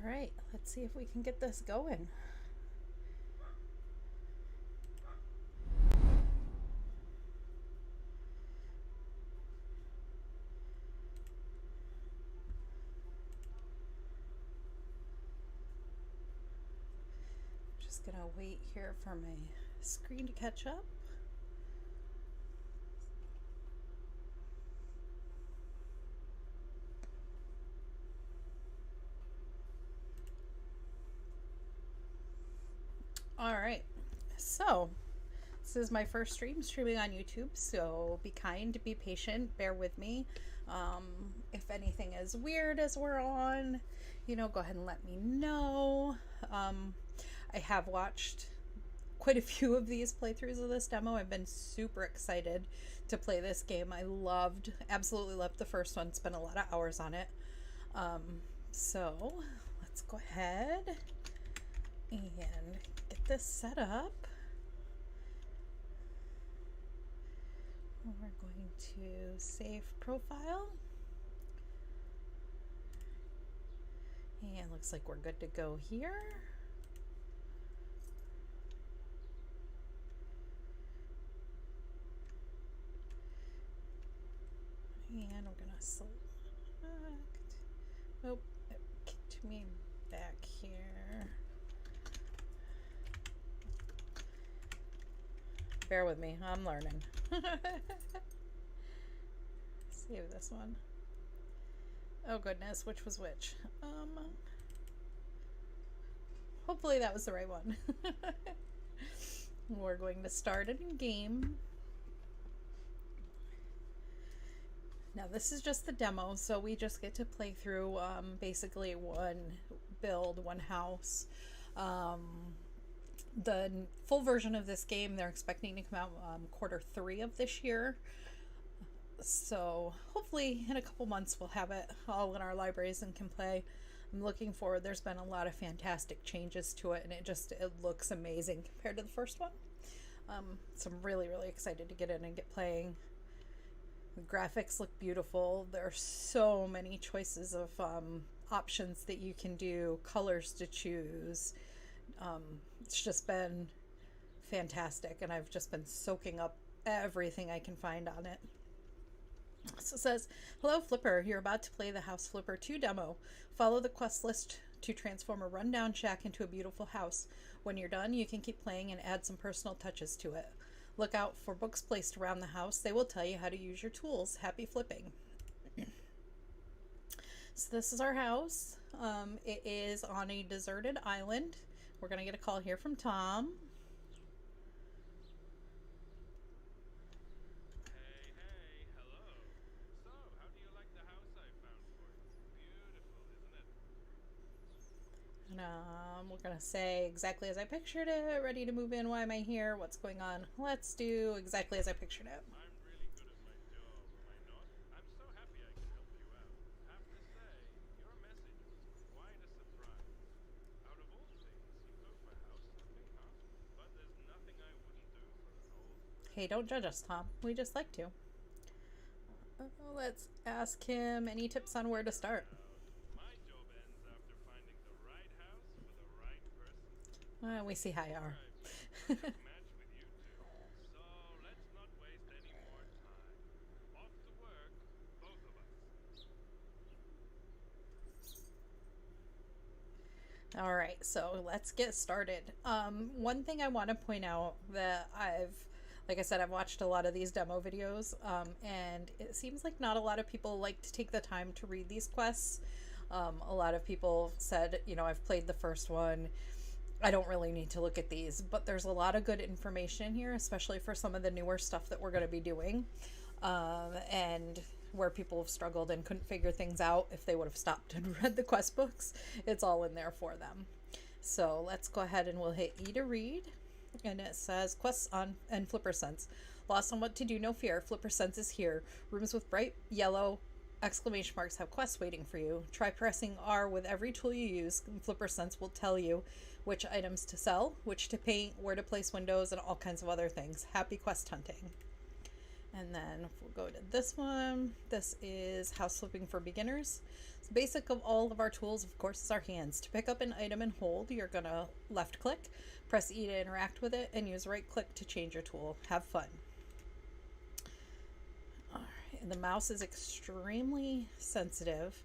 right, let's see if we can get this going. Just gonna wait here for my screen to catch up. All right, so this is my first streaming on YouTube, so be kind, be patient, bear with me. If anything is weird as we're on, go ahead and let me know. I have watched quite a few of these playthroughs of this demo. I've been super excited to play this game. Absolutely loved the first one, spent a lot of hours on it. So let's go ahead and get this set up. We're going to save profile. And looks like we're good to go here. And we're gonna select, oh, it kicked me back here. Bear with me, I'm learning. Save this one. Oh goodness, which was which? Hopefully that was the right one. We're going to start a new game. Now this is just the demo, so we just get to play through basically one build, one house. The full version of this game they're expecting to come out Q3 of this year. So hopefully in a couple months we'll have it all in our libraries and can play. I'm looking forward. There's been a lot of fantastic changes to it, and it looks amazing compared to the first one. So I'm really excited to get in and get playing. The graphics look beautiful. There are so many choices of options that you can do, colors to choose. It's just been fantastic, and I've just been soaking up everything I can find on it. So it says, hello Flipper, you're about to play the House Flipper 2 demo. Follow the quest list to transform a rundown shack into a beautiful house. When you're done, you can keep playing and add some personal touches to it. Look out for books placed around the house. They will tell you how to use your tools. Happy flipping. So this is our house. It is on a deserted island. We're going to get a call here from Tom. We're gonna say exactly as I pictured it. Ready to move in? Why am I here? What's going on? Let's do exactly as I pictured it. I'm really good at my job, am I not? I'm so happy I can help you out. Have to say, your message was quite a surprise. Out of all things, you go for house flipping, huh? But there's nothing I wouldn't do for an old friend. Hey, don't judge us, Tom. We just like to. Let's ask him any tips on where to start. My job ends after finding the right house for the right person. We see how you are. Match with you two. So let's not waste any more time. Off to work, both of us. All right, so let's get started. One thing I want to point out that like I said, I've watched a lot of these demo videos, and it seems like not a lot of people like to take the time to read these quests. A lot of people said, I've played the first one. I don't really need to look at these, but there's a lot of good information here, especially for some of the newer stuff that we're going to be doing, and where people have struggled and couldn't figure things out if they would have stopped and read the quest books. It's all in there for them. So let's go ahead and we'll hit E to read, and it says quests on and Flipper Sense. Lost on what to do? No fear. Flipper Sense is here. Rooms with bright yellow exclamation marks have quests waiting for you. Try pressing R with every tool you use, and Flipper Sense will tell you which items to sell, which to paint, where to place windows, and all kinds of other things. Happy quest hunting. And then if we'll go to this one, this is house flipping for beginners. So basic of all of our tools, of course, is our hands. To pick up an item and hold, you're gonna left click, press E to interact with it, and use right click to change your tool. Have fun. All right, and the mouse is extremely sensitive.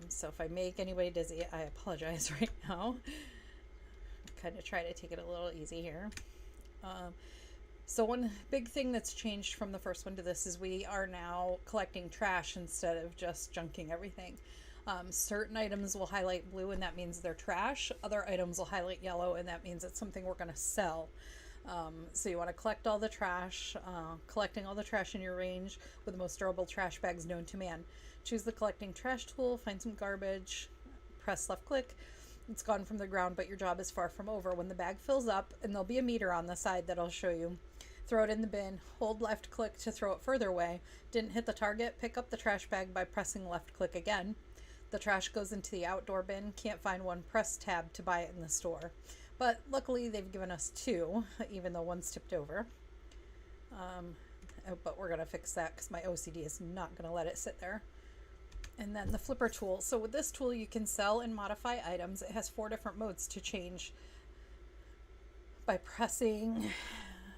So if I make anybody dizzy, I apologize right now. Kind of try to take it a little easy here. So one big thing that's changed from the first one to this is we are now collecting trash instead of just junking everything. Certain items will highlight blue and that means they're trash. Other items will highlight yellow and that means it's something we're going to sell. So you want to collect all the trash, collecting all the trash in your range with the most durable trash bags known to man. Choose the collecting trash tool, find some garbage, press left click. It's gone from the ground, but your job is far from over. When the bag fills up, and there'll be a meter on the side that'll show you, throw it in the bin, hold left click to throw it further away. Didn't hit the target, pick up the trash bag by pressing left click again. The trash goes into the outdoor bin. Can't find one, press tab to buy it in the store. But luckily they've given us two, even though one's tipped over. But we're going to fix that because my OCD is not going to let it sit there. And then the flipper tool. So with this tool, you can sell and modify items. It has 4 different modes to change by pressing,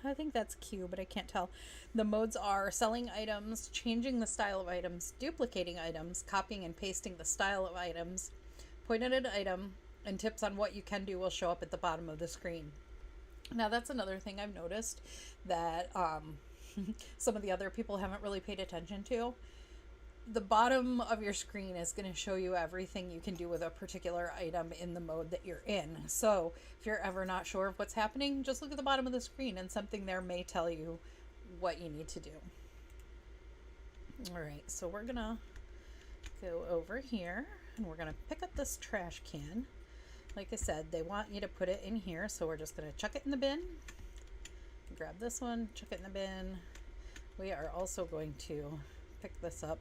I think that's Q, but I can't tell. The modes are selling items, changing the style of items, duplicating items, copying and pasting the style of items, point at an item, and tips on what you can do will show up at the bottom of the screen. Now that's another thing I've noticed that some of the other people haven't really paid attention to. The bottom of your screen is going to show you everything you can do with a particular item in the mode that you're in. So if you're ever not sure of what's happening, just look at the bottom of the screen and something there may tell you what you need to do. All right, so we're going to go over here and we're going to pick up this trash can. Like I said, they want you to put it in here, so we're just going to chuck it in the bin. Grab this one, chuck it in the bin. We are also going to pick this up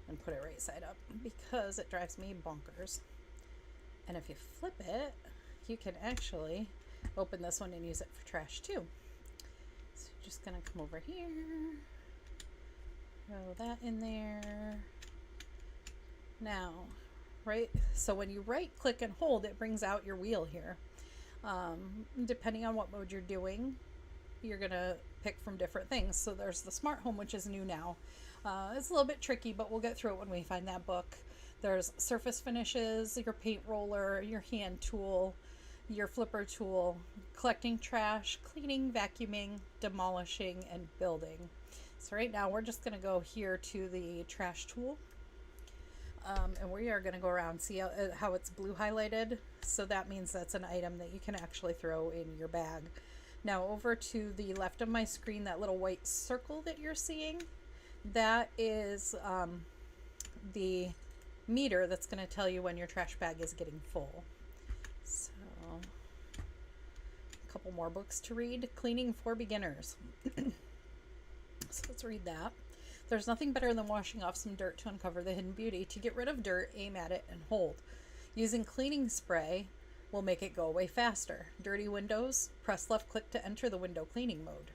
and put it right side up because it drives me bonkers. And if you flip it, you can actually open this one and use it for trash too. So just gonna come over here, throw that in there. Now, so when you right click and hold, it brings out your wheel here. Depending on what mode you're doing, you're gonna pick from different things. So there's the smart home, which is new now. It's a little bit tricky, but we'll get through it when we find that book. There's surface finishes, your paint roller, your hand tool, your flipper tool, collecting trash, cleaning, vacuuming, demolishing, and building. So right now we're just going to go here to the trash tool. And we are going to go around, see how it's blue highlighted. So that means that's an item that you can actually throw in your bag. Now over to the left of my screen, that little white circle that you're seeing, that is the meter that's going to tell you when your trash bag is getting full. So a couple more books to read. Cleaning for Beginners. So let's read that. There's nothing better than washing off some dirt to uncover the hidden beauty. To get rid of dirt, aim at it and hold. Using cleaning spray will make it go away faster. Dirty windows, press left click to enter the window cleaning mode.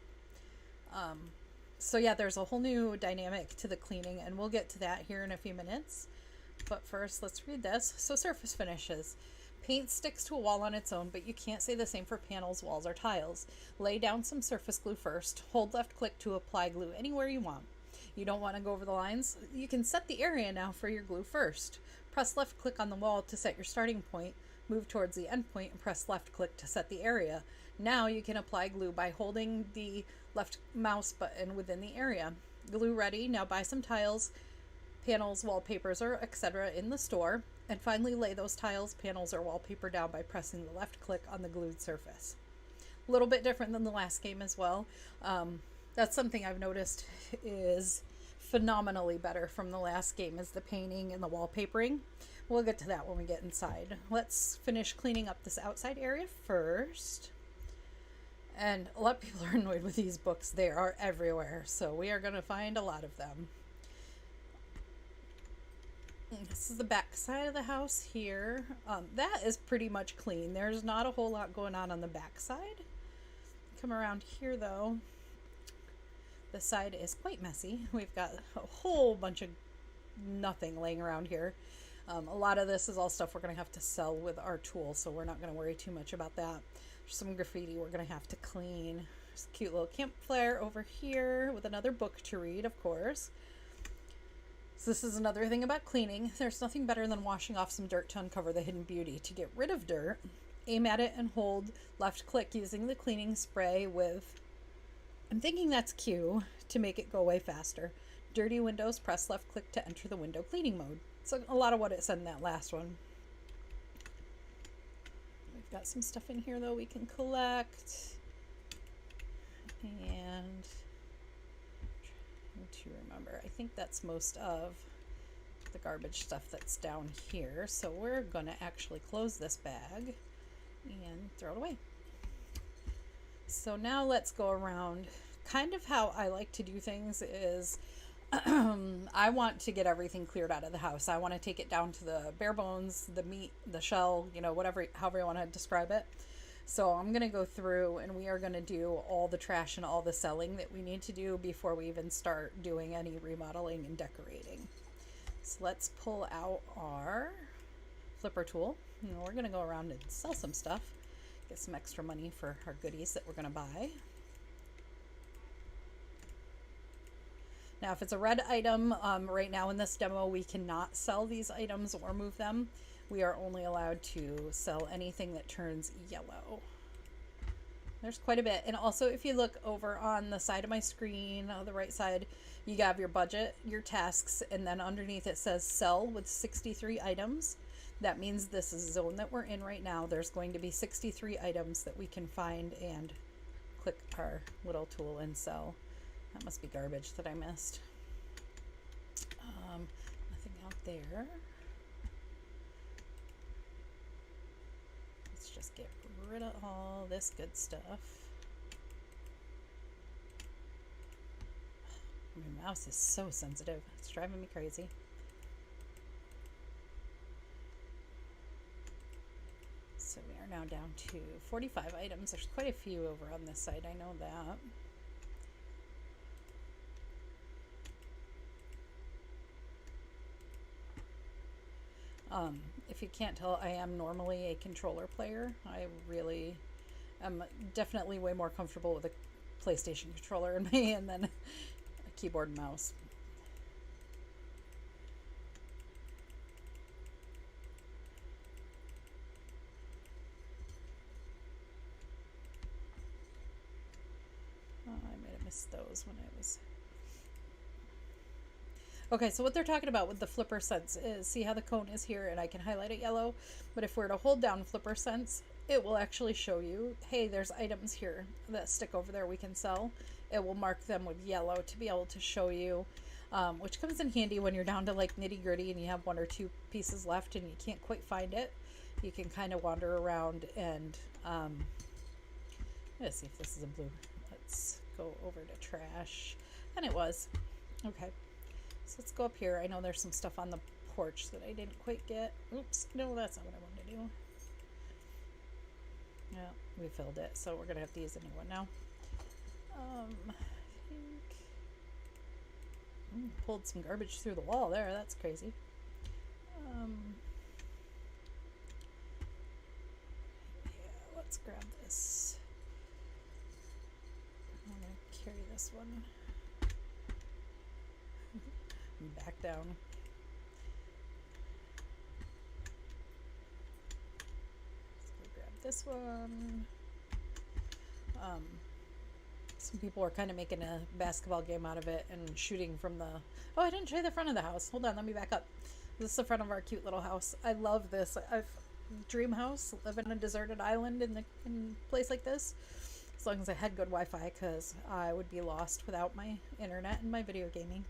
So yeah, there's a whole new dynamic to the cleaning, and we'll get to that here in a few minutes. But first, let's read this. So surface finishes. Paint sticks to a wall on its own, but you can't say the same for panels, walls, or tiles. Lay down some surface glue first. Hold left click to apply glue anywhere you want. You don't want to go over the lines? You can set the area now for your glue first. Press left click on the wall to set your starting point. Move towards the end point and press left click to set the area. Now you can apply glue by holding the left mouse button within the area. Glue ready. Now buy some tiles, panels, wallpapers, or etc. in the store, and finally lay those tiles, panels, or wallpaper down by pressing the left click on the glued surface. A little bit different than the last game as well. That's something I've noticed is phenomenally better from the last game, is the painting and the wallpapering. We'll get to that when we get inside. Let's finish cleaning up this outside area first. And a lot of people are annoyed with these books. They are everywhere, so we are going to find a lot of them. This is the back side of the house here. That is pretty much clean. There's not a whole lot going on the back side. Come around here though. This side is quite messy. We've got a whole bunch of nothing laying around here. A lot of this is all stuff we're going to have to sell with our tool, so we're not going to worry too much about that. There's some graffiti we're going to have to clean. There's a cute little campfire over here with another book to read, of course. So this is another thing about cleaning. There's nothing better than washing off some dirt to uncover the hidden beauty. To get rid of dirt, aim at it and hold left click using the cleaning spray with, I'm thinking that's Q, to make it go away faster. Dirty windows, press left click to enter the window cleaning mode. So a lot of what it said in that last one. We've got some stuff in here though we can collect. And to remember, I think that's most of the garbage stuff that's down here. So we're gonna actually close this bag and throw it away. So now let's go around. Kind of how I like to do things is I want to get everything cleared out of the house. I want to take it down to the bare bones, the meat, the shell, you know, whatever, however you want to describe it. So I'm going to go through and we are going to do all the trash and all the selling that we need to do before we even start doing any remodeling and decorating. So let's pull out our flipper tool. And we're going to go around and sell some stuff, get some extra money for our goodies that we're going to buy. Now, if it's a red item, right now in this demo, we cannot sell these items or move them. We are only allowed to sell anything that turns yellow. There's quite a bit. And also, if you look over on the side of my screen, on the right side, you have your budget, your tasks, and then underneath it says sell with 63 items. That means this is a zone that we're in right now. There's going to be 63 items that we can find and click our little tool and sell. That must be garbage that I missed. Nothing out there. Let's just get rid of all this good stuff. My mouse is so sensitive. It's driving me crazy. So we are now down to 45 items. There's quite a few over on this side. I know that. If you can't tell, I am normally a controller player. I really am definitely way more comfortable with a PlayStation controller in my hand than a keyboard and mouse. Oh, I might have missed those when I was... Okay, so what they're talking about with the flipper sense is, see how the cone is here and I can highlight it yellow, but if we're to hold down flipper sense, it will actually show you, hey, there's items here that stick over there we can sell. It will mark them with yellow to be able to show you, which comes in handy when you're down to like nitty gritty and you have one or two pieces left and you can't quite find it. You can kind of wander around and, let's see if this is a blue. Let's go over to trash. And it was. Okay. So let's go up here. I know there's some stuff on the porch that I didn't quite get. Oops, no, that's not what I wanted to do. Yeah, we filled it, so we're gonna have to use a new one now. I think pulled some garbage through the wall there. That's crazy. Yeah, let's grab this. I'm gonna carry this one. Back down. Let's go grab this one. Some people are kind of making a basketball game out of it and shooting from the... Oh, I didn't show you the front of the house. Hold on, let me back up. This is the front of our cute little house. I love this. Dream house, living on a deserted island in a place like this. As long as I had good Wi-Fi, because I would be lost without my internet and my video gaming.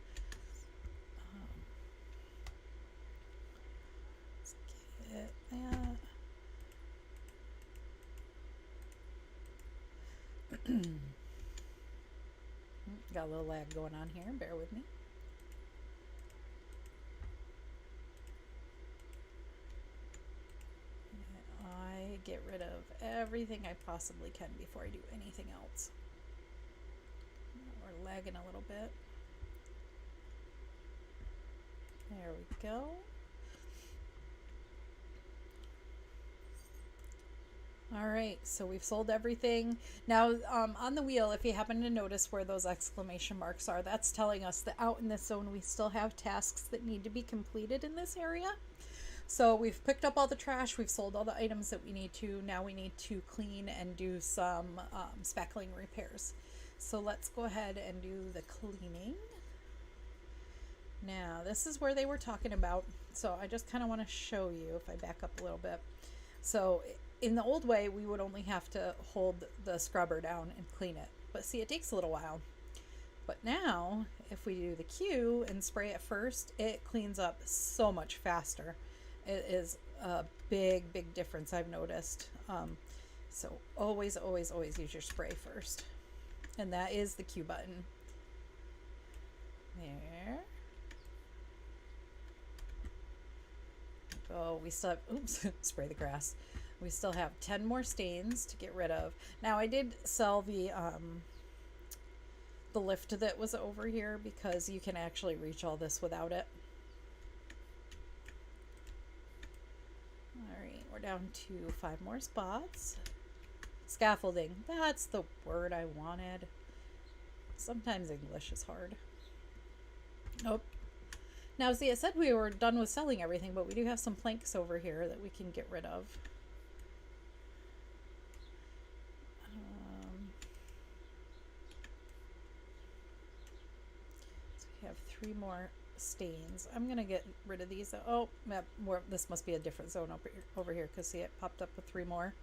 Got a little lag going on here, bear with me. I get rid of everything I possibly can before I do anything else. We're lagging a little bit. There we go. All right, so we've sold everything. Now, on the wheel, if you happen to notice where those exclamation marks are, that's telling us that out in this zone, we still have tasks that need to be completed in this area. So we've picked up all the trash, we've sold all the items that we need to. Now we need to clean and do some spackling repairs. So let's go ahead and do the cleaning. Now, this is where they were talking about. So I just kind of want to show you if I back up a little bit. So in the old way, we would only have to hold the scrubber down and clean it. But see, it takes a little while. But now, if we do the Q and spray it first, it cleans up so much faster. It is a big, big difference I've noticed. So always, always, always use your spray first. And that is the Q button. There. Oh, we still have, oops, spray the grass. We still have 10 more stains to get rid of. Now I did sell the lift that was over here because you can actually reach all this without it. All right, we're down to 5 more spots. Scaffolding, that's the word I wanted. Sometimes English is hard. Nope. Now, see, it said we were done with selling everything, but we do have some planks over here that we can get rid of. So we have 3 more stains. I'm going to get rid of these. Oh, this must be a different zone over here because, see, it popped up with 3 more.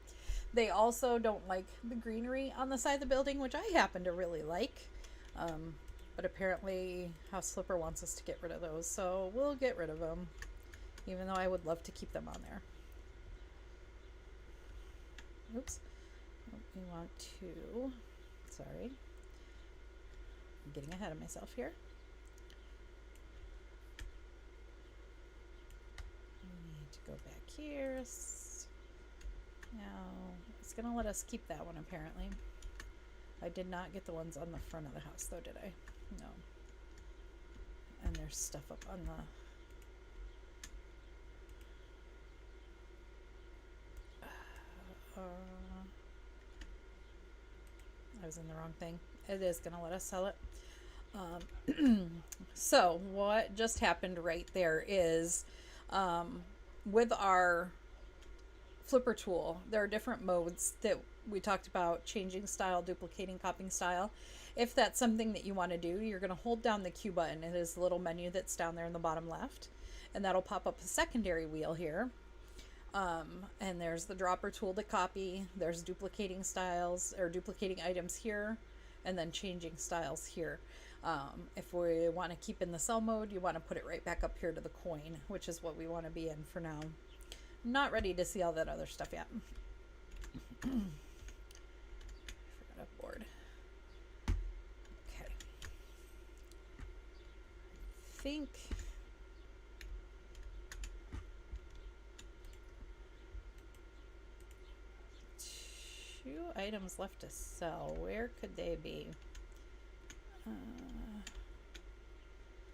They also don't like the greenery on the side of the building, which I happen to really like. But apparently House Flipper wants us to get rid of those, so we'll get rid of them, even though I would love to keep them on there. Oops. We want to, sorry, I'm getting ahead of myself here. We need to go back here. Now, it's going to let us keep that one, apparently. I did not get the ones on the front of the house, though, did I? No. And there's stuff up on the... I was in the wrong thing. It is going to let us sell it. So, what just happened right there is, with our flipper tool, there are different modes that we talked about: changing style, duplicating, copying style. If that's something that you want to do, you're going to hold down the Q button. It is the little menu that's down there in the bottom left, and that'll pop up a secondary wheel here. And there's the dropper tool to copy. There's duplicating styles or duplicating items here, and then changing styles here. If we want to keep in the sell mode, you want to put it right back up here to the coin, which is what we want to be in for now. I'm not ready to see all that other stuff yet. I forgot a board. Okay. I think two items left to sell. Where could they be?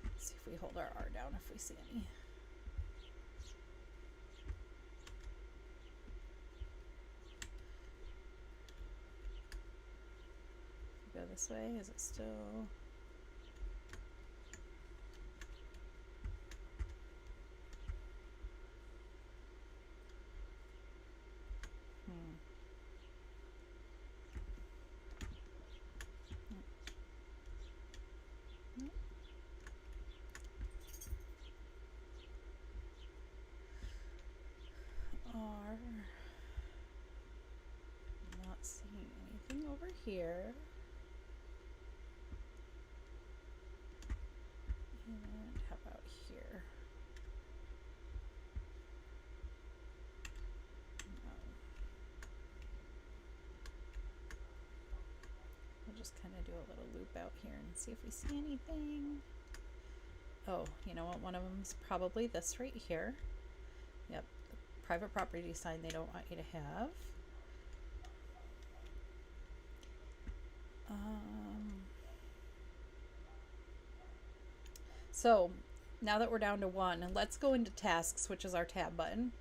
Let's see if we hold our R down if we see any. Go this way. Is it still? Not seeing anything over here. And how about here? No. We'll just kind of do a little loop out here and see if we see anything. Oh, you know what? One of them is probably this right here. Yep. The private property sign they don't want you to have. So now that we're down to one, let's go into tasks, which is our tab button.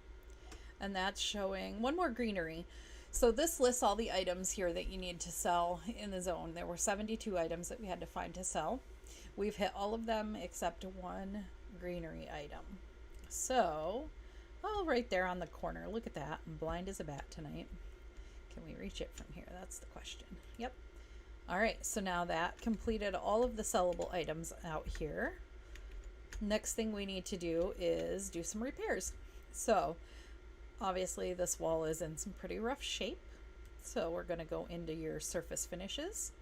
And that's showing one more greenery. So this lists all the items here that you need to sell in the zone. There were 72 items that we had to find to sell. We've hit all of them except one greenery item. So, oh, right there on the corner. Look at that. I'm blind as a bat tonight. Can we reach it from here? That's the question. Yep. All right, so now that completed all of the sellable items out here. Next thing we need to do is do some repairs. So obviously this wall is in some pretty rough shape. So we're going to go into your surface finishes.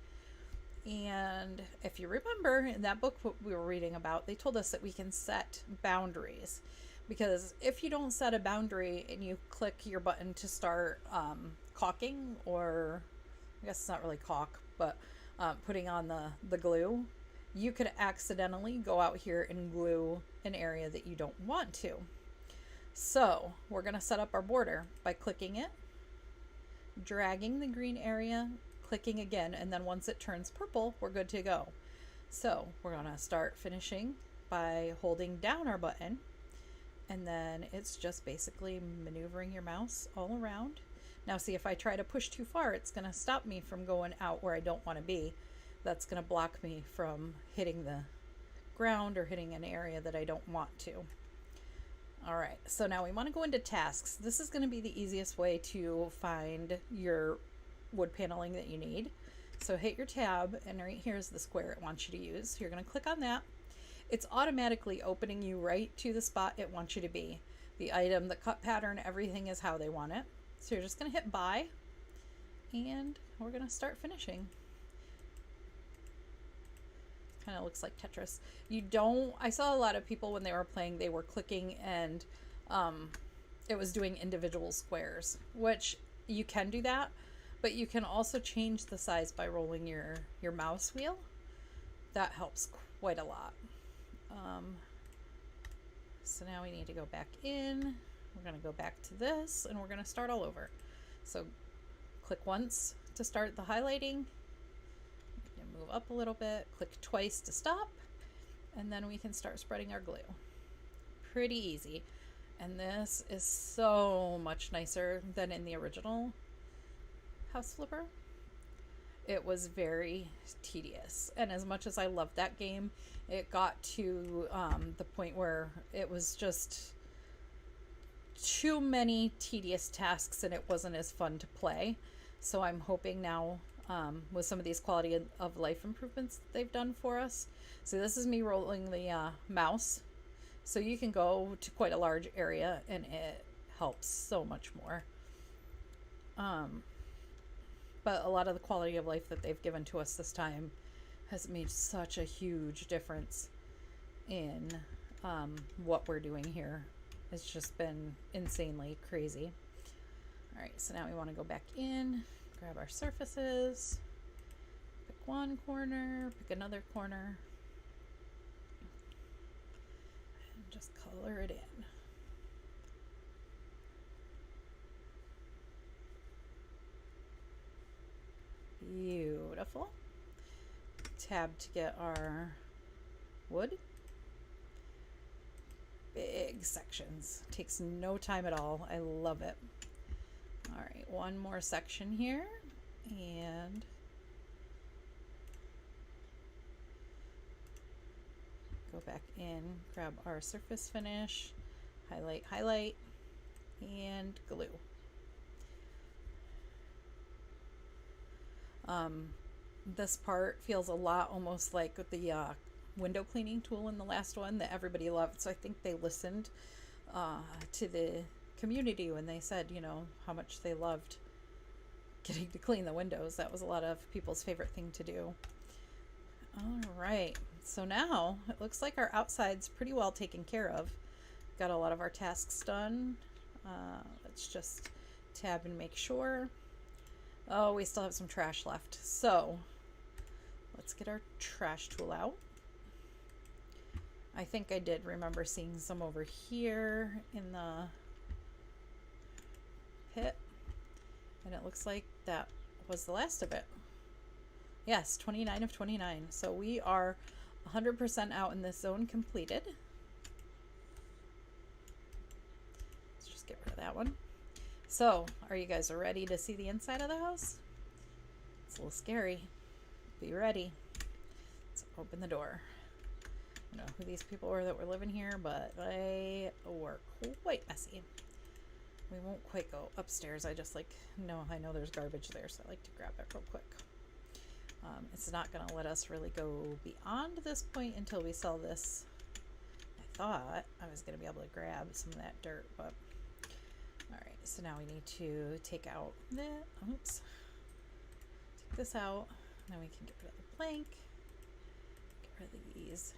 And if you remember in that book what we were reading about, they told us that we can set boundaries. Because if you don't set a boundary and you click your button to start caulking, or I guess it's not really caulk, but putting on the glue, you could accidentally go out here and glue an area that you don't want to. So we're going to set up our border by clicking it, dragging the green area, clicking again, and then once it turns purple, we're good to go. So we're going to start finishing by holding down our button, and then it's just basically maneuvering your mouse all around. Now see, if I try to push too far, it's going to stop me from going out where I don't want to be. That's going to block me from hitting the ground or hitting an area that I don't want to. All right, so now we want to go into tasks. This is going to be the easiest way to find your wood paneling that you need. So hit your tab, and right here is the square it wants you to use. You're going to click on that. It's automatically opening you right to the spot it wants you to be. The item, the cut pattern, everything is how they want it. So you're just going to hit buy, and we're going to start finishing. Kind of looks like Tetris. I saw a lot of people when they were playing, they were clicking and it was doing individual squares, which you can do that, but you can also change the size by rolling your mouse wheel. That helps quite a lot. So now we need to go back in. We're going to go back to this, and we're going to start all over. So click once to start the highlighting. Move up a little bit, click twice to stop, and then we can start spreading our glue. Pretty easy. And this is so much nicer than in the original House Flipper. It was very tedious, and as much as I loved that game, it got to the point where it was just too many tedious tasks and it wasn't as fun to play. So I'm hoping now with some of these quality of life improvements they've done for us. So this is me rolling the mouse. So you can go to quite a large area and it helps so much more. But a lot of the quality of life that they've given to us this time has made such a huge difference in what we're doing here. It's just been insanely crazy. All right, so now we want to go back in, grab our surfaces, pick one corner, pick another corner, and just color it in. Beautiful. Tab to get our wood. Big sections. Takes no time at all. I love it. All right, one more section here, and go back in, grab our surface finish, highlight, and glue. This part feels a lot almost like the window cleaning tool in the last one that everybody loved. So I think they listened to the community when they said, you know, how much they loved getting to clean the windows. That was a lot of people's favorite thing to do. All right, so now it looks like our outside's pretty well taken care of. Got a lot of our tasks done. Let's just tab and make sure. Oh, we still have some trash left. So let's get our trash tool out. I think I did remember seeing some over here in the pit. And it looks like that was the last of it. Yes, 29 of 29. So we are 100% out in this zone completed. Let's just get rid of that one. So, are you guys ready to see the inside of the house? It's a little scary. Be ready. Let's open the door. I don't know who these people were that were living here, but they were quite messy. We won't quite go upstairs. I just like, no, I know there's garbage there, so I like to grab it real quick. It's not going to let us really go beyond this point until we sell this. I thought I was going to be able to grab some of that dirt, but all right, so now we need to take out the, oops, take this out, and then we can get rid of the plank, get rid of these.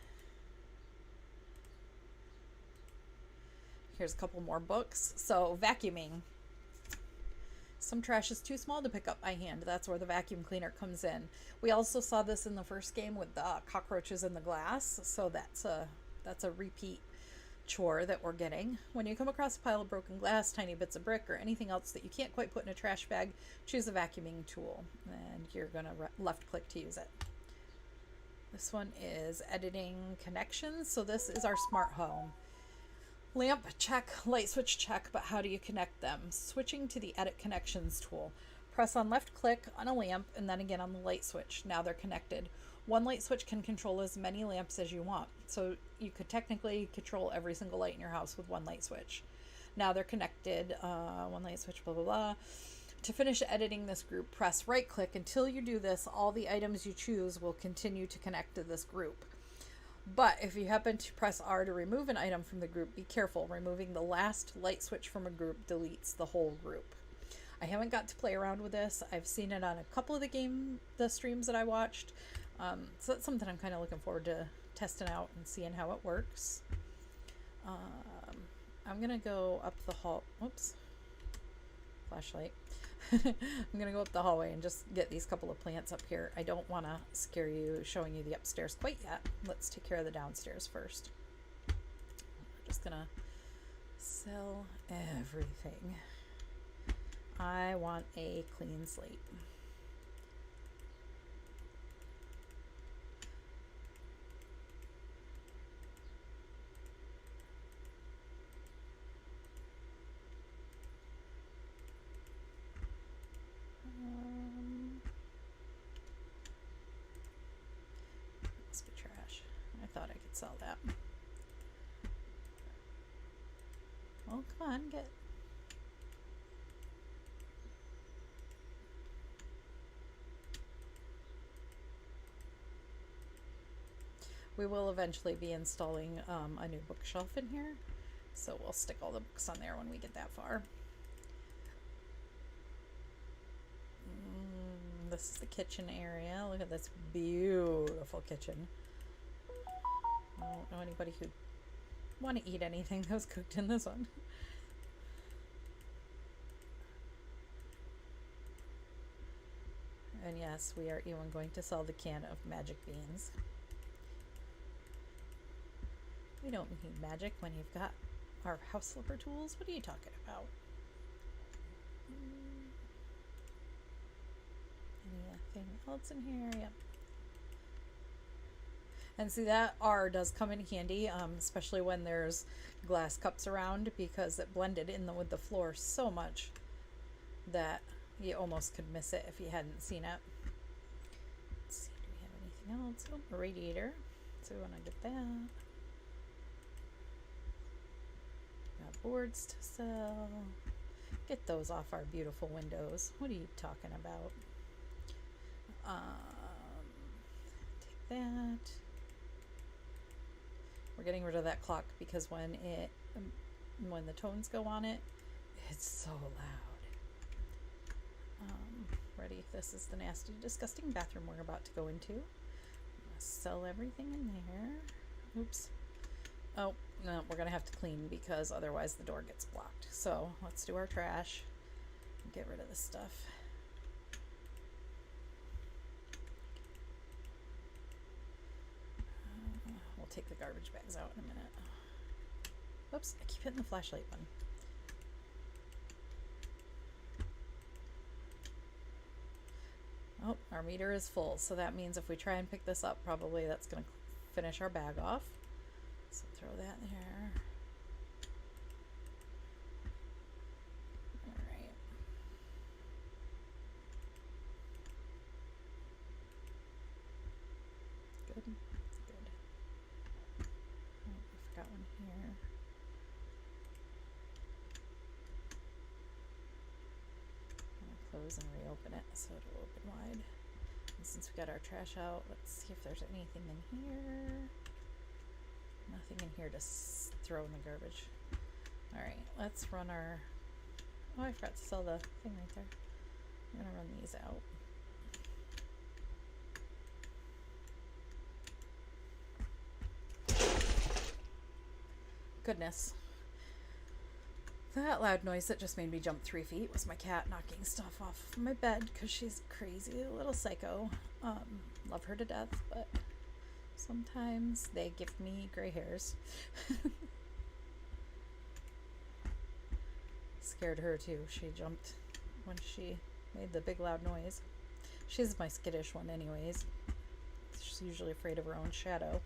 Here's a couple more books. So vacuuming. Some trash is too small to pick up by hand. That's where the vacuum cleaner comes in. We also saw this in the first game with the cockroaches in the glass. So that's a repeat chore that we're getting. When you come across a pile of broken glass, tiny bits of brick, or anything else that you can't quite put in a trash bag, choose a vacuuming tool, and you're going to left click to use it. This one is editing connections. So this is our smart home. Lamp check, light switch check, but how do you connect them? Switching to the edit connections tool. Press on left click on a lamp and then again on the light switch. Now they're connected. One light switch can control as many lamps as you want. So you could technically control every single light in your house with one light switch. Now they're connected. One light switch, blah, blah, blah. To finish editing this group, press right click. Until you do this, all the items you choose will continue to connect to this group. But if you happen to press R to remove an item from the group, be careful. Removing the last light switch from a group deletes the whole group. I haven't got to play around with this. I've seen it on a couple of the streams that I watched. So that's something I'm kind of looking forward to testing out and seeing how it works. I'm going to go up the hall. Oops. Flashlight. I'm going to go up the hallway and just get these couple of plants up here. I don't want to scare you showing you the upstairs quite yet. Let's take care of the downstairs first. We're just going to sell everything. I want a clean slate. Must be trash. I thought I could sell that. Well, come on, get. We will eventually be installing a new bookshelf in here, so we'll stick all the books on there when we get that far. This is the kitchen area. Look at this beautiful kitchen. I don't know anybody who'd want to eat anything that was cooked in this one. And yes, we are even going to sell the can of magic beans. We don't need magic when you've got our house flipper tools. What are you talking about? Anything else in here? Yep. And see, that R does come in handy, especially when there's glass cups around, because it blended in with the floor so much that you almost could miss it if you hadn't seen it. Let's see, do we have anything else? Oh, a radiator. So we want to get that. Got boards to sell. Get those off our beautiful windows. What are you talking about? Take that. We're getting rid of that clock because when the tones go on it, it's so loud. Ready? This is the nasty, disgusting bathroom we're about to go into. I'm gonna sell everything in there. Oops. Oh, no, we're gonna have to clean because otherwise the door gets blocked. So let's do our trash and get rid of this stuff. We'll take the garbage bags out in a minute. Whoops, I keep hitting the flashlight button. Oh, our meter is full, so that means if we try and pick this up, probably that's going to finish our bag off. So throw that there. All right. Good. Good. Oh, I forgot one here. Close and reopen it so it'll open wide. And since we got our trash out, let's see if there's anything in here. Nothing in here to throw in the garbage. Alright, let's run our... Oh, I forgot to sell the thing right there. I'm gonna run these out. Goodness. That loud noise that just made me jump 3 feet was my cat knocking stuff off my bed because she's a crazy little psycho. Love her to death, but sometimes they give me gray hairs. Scared her too. She jumped when she made the big loud noise. She's my skittish one anyways. She's usually afraid of her own shadow.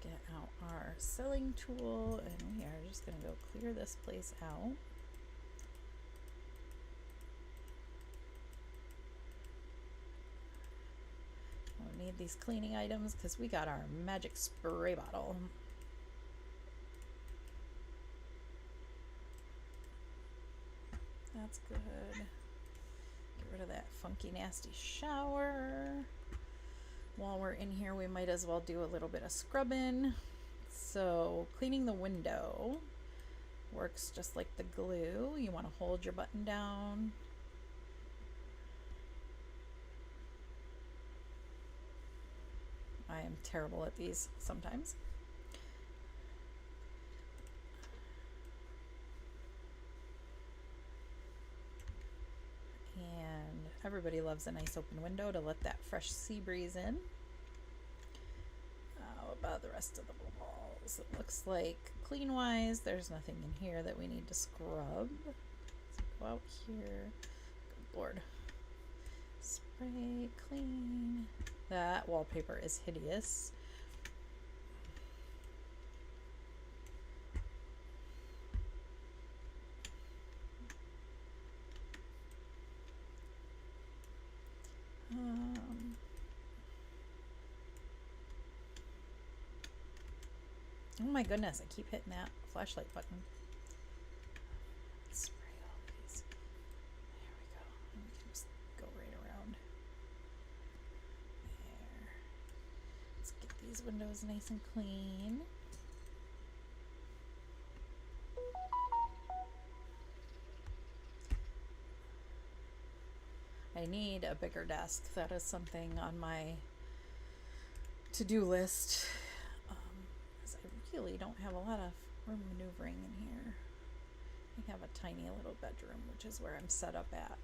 Get out our selling tool and we are just going to go clear this place out. We'll need these cleaning items because we got our magic spray bottle. That's good. Get rid of that funky nasty shower. While we're in here, we might as well do a little bit of scrubbing. So cleaning the window works just like the glue. You want to hold your button down. I am terrible at these sometimes. And everybody loves a nice open window to let that fresh sea breeze in. How about the rest of the walls? It looks like clean wise there's nothing in here that we need to scrub. Let's go out here. Good Lord. Spray, clean. That wallpaper is hideous. Oh my goodness, I keep hitting that flashlight button. Let's spray all these. There we go. And we can just go right around. There. Let's get these windows nice and clean. I need a bigger desk. That is something on my to-do list. I really don't have a lot of room maneuvering in here. I have a tiny little bedroom, which is where I'm set up at.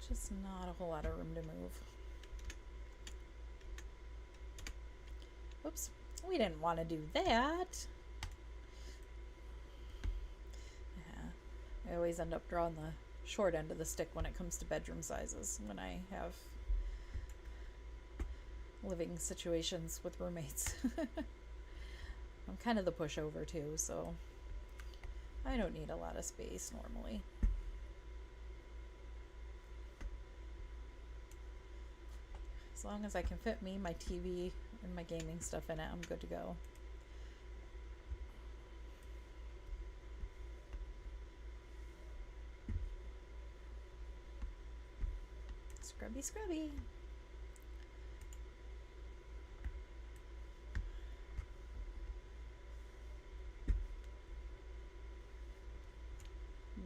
Just not a whole lot of room to move. Oops, we didn't want to do that. Yeah, I always end up drawing the short end of the stick when it comes to bedroom sizes when I have living situations with roommates. I'm kind of the pushover too, so I don't need a lot of space normally. As long as I can fit me, my TV, and my gaming stuff in it, I'm good to go. Scrubby, scrubby.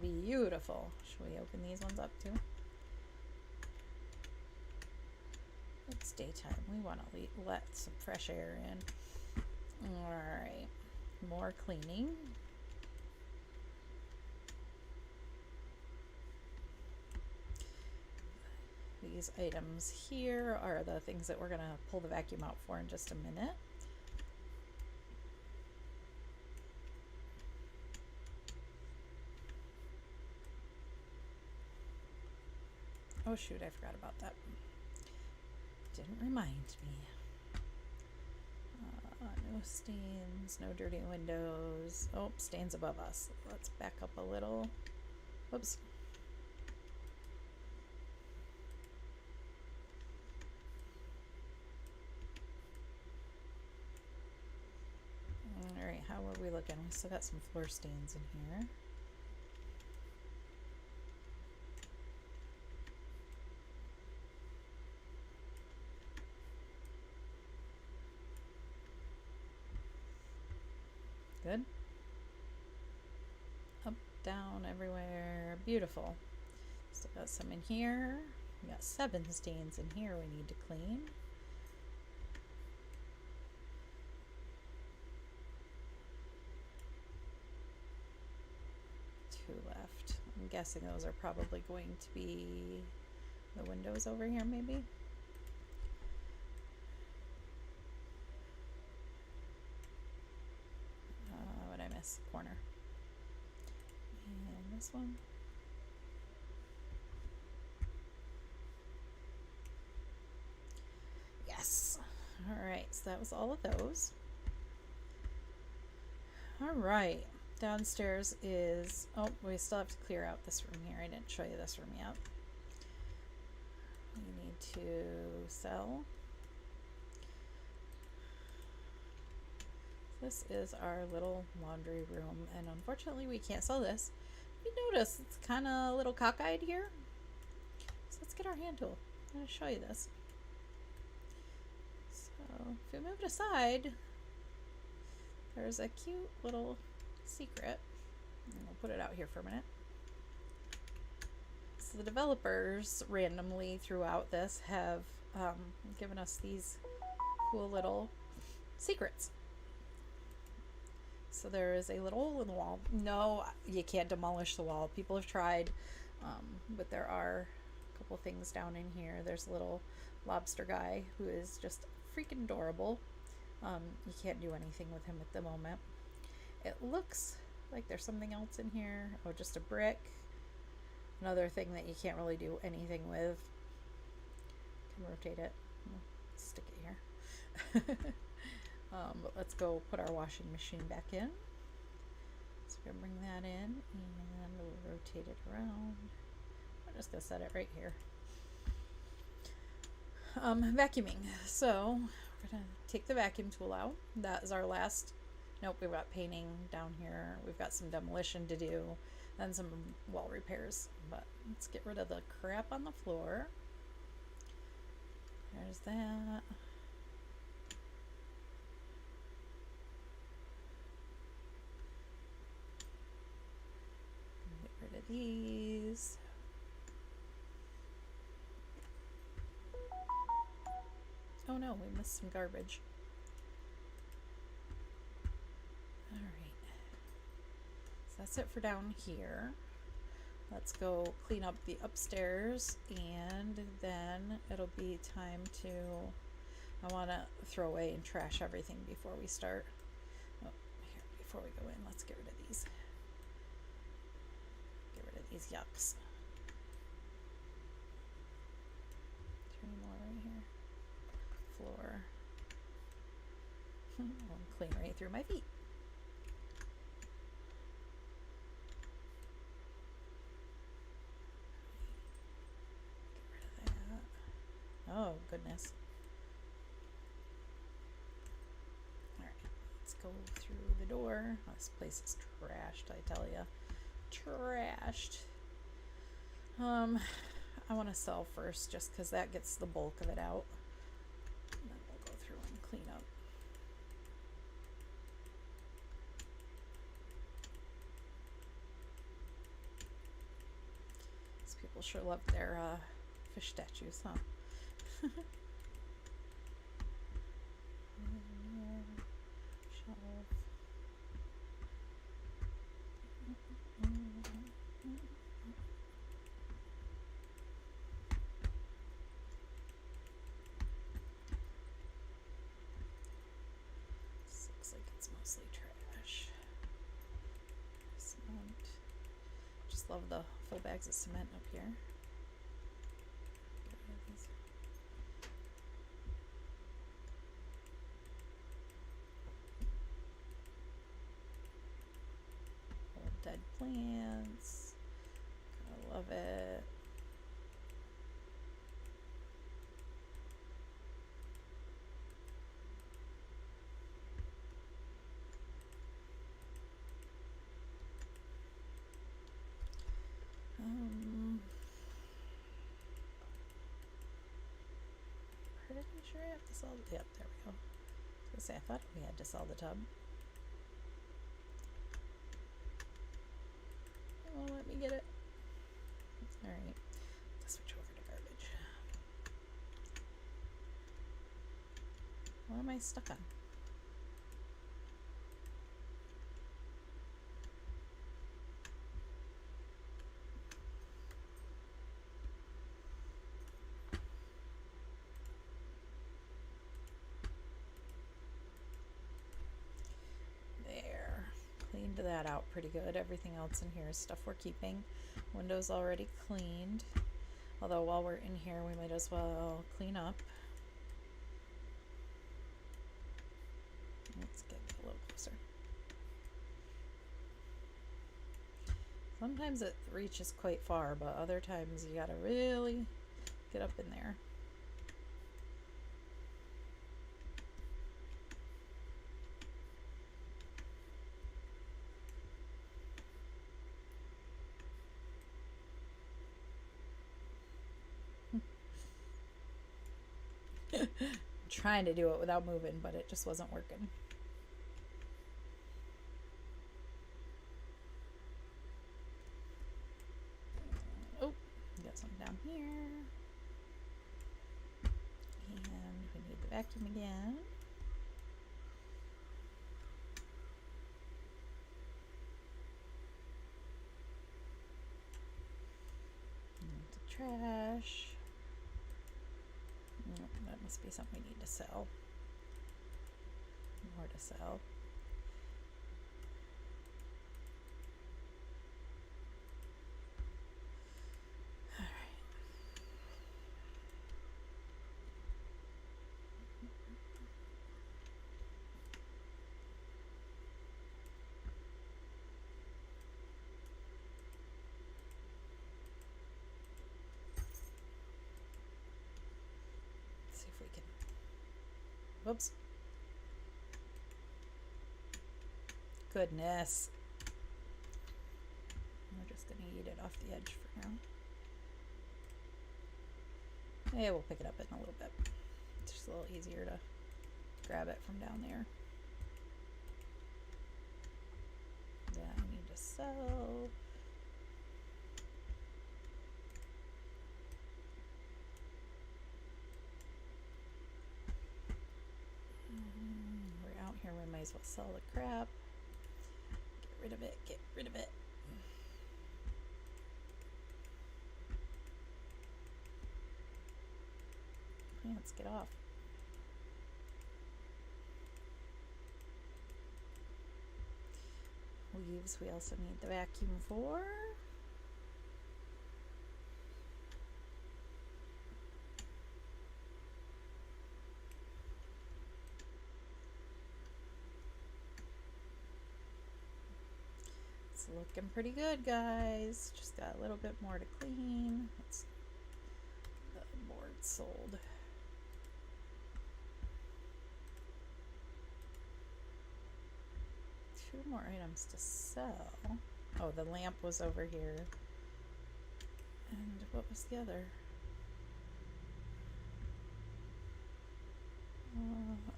Beautiful. Should we open these ones up too? It's daytime. We want to let some fresh air in. Alright. More cleaning. These items here are the things that we're going to pull the vacuum out for in just a minute. Oh shoot, I forgot about that. Didn't remind me. No stains, no dirty windows. Oh, stains above us. Let's back up a little. Whoops. Alright, how are we looking? We still got some floor stains in here. Good. Up, down, everywhere. Beautiful. Still got some in here. We got 7 stains in here we need to clean. 2 left. I'm guessing those are probably going to be the windows over here, maybe. What did I miss? Corner. And this one. Yes. All right, so that was all of those. All right, downstairs is, oh, we still have to clear out this room here. I didn't show you this room yet. We need to sell. This is our little laundry room, and unfortunately we can't sell this. You notice it's kind of a little cockeyed here. So let's get our hand tool. I'm going to show you this. So if we move it aside, there's a cute little secret. And we'll put it out here for a minute. So the developers randomly throughout this have given us these cool little secrets. So there is a little hole in the wall. No, you can't demolish the wall. People have tried, but there are a couple things down in here. There's a little lobster guy who is just freaking adorable. You can't do anything with him at the moment. It looks like there's something else in here. Oh, just a brick. Another thing that you can't really do anything with. Can rotate it. Stick it here. But let's go put our washing machine back in. So we're going to bring that in and we'll rotate it around. I'm just going to set it right here. Vacuuming. So we're going to take the vacuum tool out. That is our last. Nope, we've got painting down here. We've got some demolition to do and some wall repairs. But let's get rid of the crap on the floor. There's that. Get rid of these. Oh no, we missed some garbage. Alright. So that's it for down here. Let's go clean up the upstairs and then it'll be time to, I want to throw away and trash everything before we start. Oh, here, before we go in, let's get rid of these. Get rid of these yucks. Is there any more right here? Floor. I'll clean right through my feet. Get rid of that. Oh, goodness. Alright, let's go through the door. Oh, this place is trashed, I tell ya. Trashed. I want to sell first just because that gets the bulk of it out. And then we'll go through and clean up. These people sure love their fish statues, huh? Shelf. This looks like it's mostly trash. Cement. Just love the full bags of cement up here. dead plants. I love it. Pretty sure I have to sell. Yep, there we go. I was gonna say I thought we had to sell the tub. It won't let me get it. All right, let's switch over to garbage. What am I stuck on? There. Cleaned that out pretty good. Everything else in here is stuff we're keeping. Windows already cleaned. Although while we're in here, we might as well clean up. Let's get a little closer. Sometimes it reaches quite far, but other times you gotta really get up in there. Trying to do it without moving, but it just wasn't working. Oh, got some down here. And we need the vacuum again. And the trash. Nope, that must be something we need to sell. More to sell. See if we can. Whoops. Goodness. We're just gonna eat it off the edge for now. Yeah, we'll pick it up in a little bit. It's just a little easier to grab it from down there. Yeah, I need to sell. We're out here, we might as well sell the crap. Get rid of it, get rid of it. Okay, let's get off. Leaves, we also need the vacuum for. It's looking pretty good, guys. Just got a little bit more to clean. That's the board sold. Two more items to sell. Oh, the lamp was over here. And what was the other?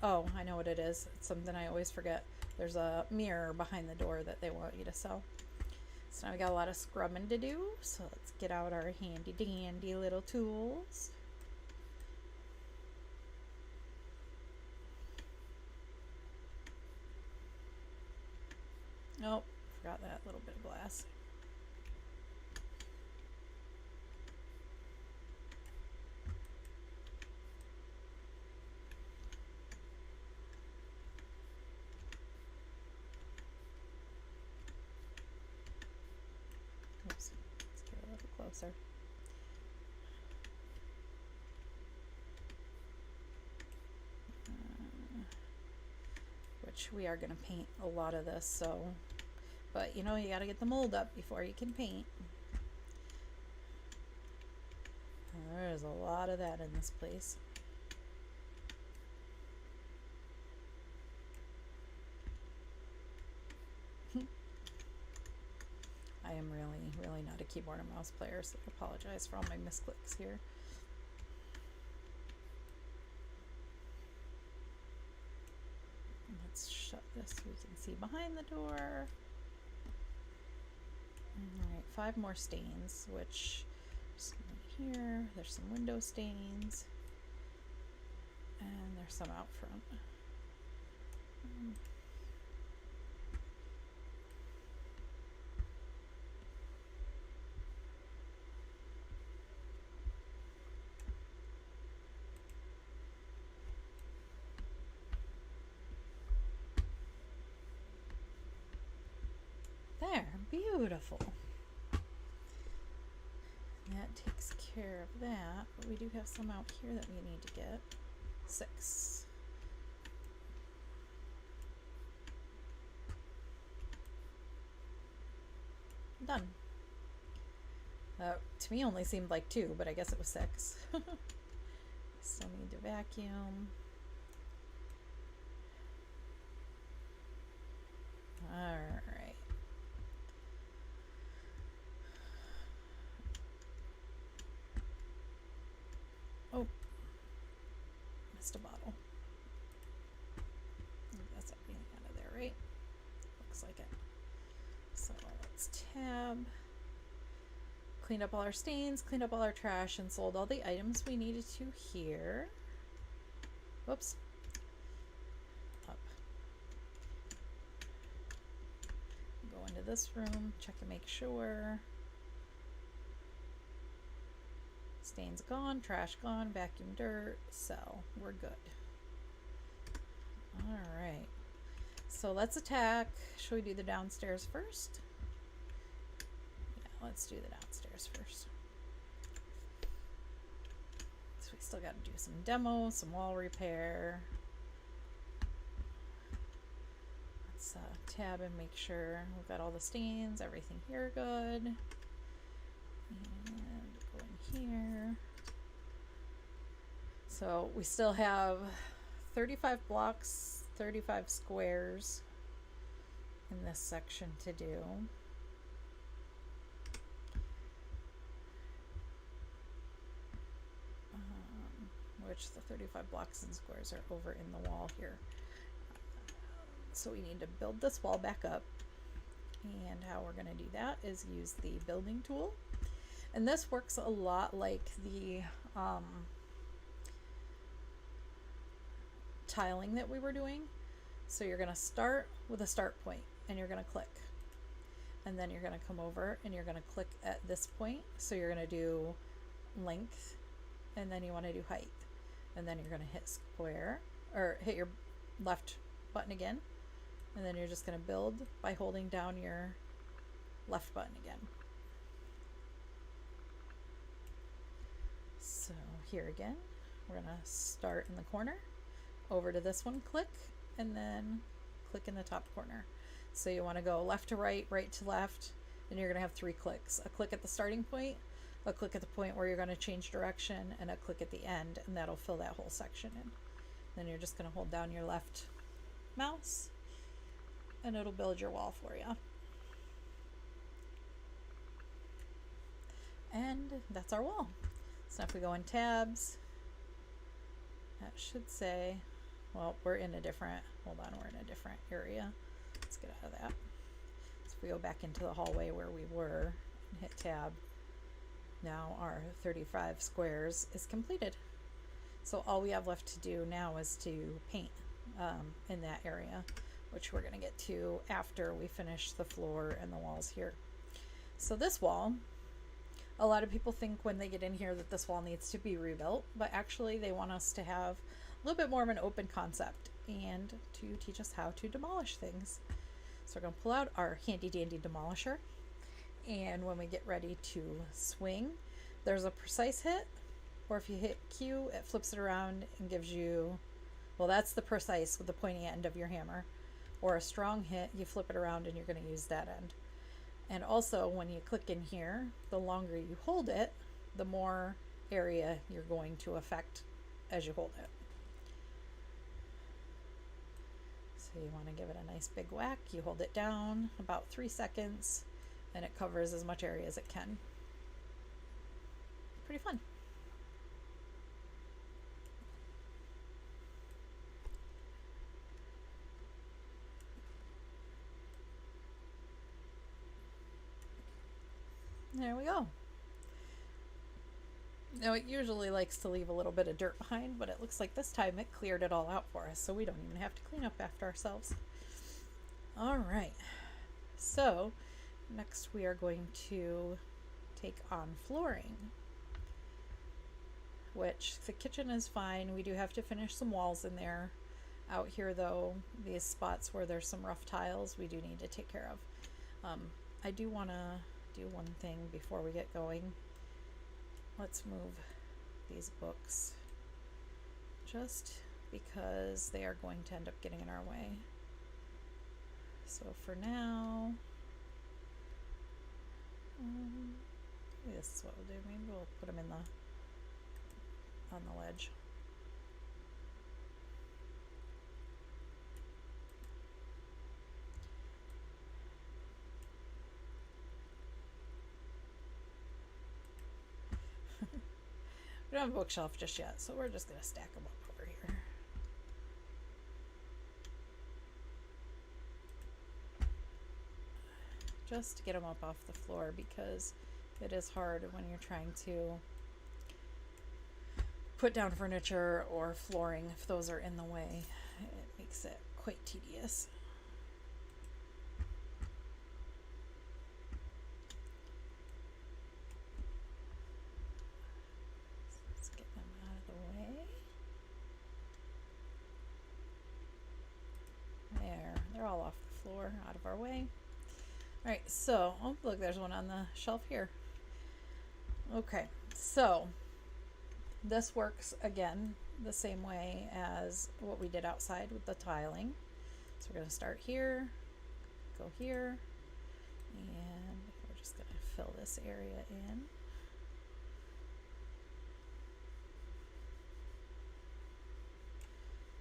Oh, I know what it is. It's something I always forget. There's a mirror behind the door that they want you to sell. So now we got a lot of scrubbing to do. So let's get out our handy dandy little tools. Oh, forgot that little bit of glass. Oops, let's get a little closer. Which we are going to paint a lot of this, so But you know, you gotta get the mold up before you can paint. There's a lot of that in this place. I am really not a keyboard and mouse player, so I apologize for all my misclicks here. Let's shut this so we can see behind the door. Alright, 5 more stains, which there's some in here, there's some window stains, and there's some out front. There, beautiful. That takes care of that, but we do have some out here that we need to get. 6. Done. To me only seemed like 2, but I guess it was 6. Still need to vacuum. Alright. Oh. Missed a bottle. That's everything out of there, right? Looks like it. So let's tab. Cleaned up all our stains, cleaned up all our trash, and sold all the items we needed to here. Whoops. Up. Go into this room, check and make sure. Stains gone, trash gone, vacuum dirt, sell. We're good. Alright. So let's attack. Should we do the downstairs first? Yeah, let's do the downstairs first. So we still got to do some demo, some wall repair. Let's tab and make sure we've got all the stains, everything here good. And go in here. So we still have 35 blocks, 35 squares in this section to do. Which the 35 blocks and squares are over in the wall here. So we need to build this wall back up. And how we're going to do that is use the building tool. And this works a lot like the tiling that we were doing. So you're going to start with a start point and you're going to click. And then you're going to come over and you're going to click at this point. So you're going to do length and then you want to do height. And then you're going to hit square or hit your left button again. And then you're just going to build by holding down your left button again. So here again, we're going to start in the corner, over to this one, click, and then click in the top corner. So you want to go left to right, right to left, and you're going to have 3 clicks. A click at the starting point, a click at the point where you're going to change direction, and a click at the end, and that'll fill that whole section in. Then you're just going to hold down your left mouse, and it'll build your wall for you. And that's our wall. So if we go in tabs, that should say, well, we're in a different, hold on, we're in a different area. Let's get out of that. So if we go back into the hallway where we were and hit tab, now our 35 squares is completed. So all we have left to do now is to paint in that area, which we're going to get to after we finish the floor and the walls here. So this wall, a lot of people think when they get in here that this wall needs to be rebuilt, but actually they want us to have a little bit more of an open concept and to teach us how to demolish things. So we're going to pull out our handy dandy demolisher, and when we get ready to swing, there's a precise hit, or if you hit Q, it flips it around and gives you, well, that's the precise with the pointy end of your hammer. or a strong hit, you flip it around and you're going to use that end. And also, when you click in here, the longer you hold it, the more area you're going to affect as you hold it. So you want to give it a nice big whack. You hold it down about 3 seconds and it covers as much area as it can. Pretty fun. There we go. Now it usually likes to leave a little bit of dirt behind, but it looks like this time it cleared it all out for us, so we don't even have to clean up after ourselves. All right, so next we are going to take on flooring, which the kitchen is fine. We do have to finish some walls in there. Out here though, these spots where there's some rough tiles, we do need to take care of. I do want to do one thing before we get going. Let's move these books just because they are going to end up getting in our way. So for now, this is what we'll do. Maybe we'll put them in on the ledge. We don't have a bookshelf just yet, so we're just going to stack them up over here. Just to get them up off the floor, because it is hard when you're trying to put down furniture or flooring. If those are in the way, it makes it quite tedious. All off the floor, out of our way. All right, so oh look, there's one on the shelf here. Okay, so this works again the same way as what we did outside with the tiling. So we're going to start here, go here, and we're just going to fill this area in.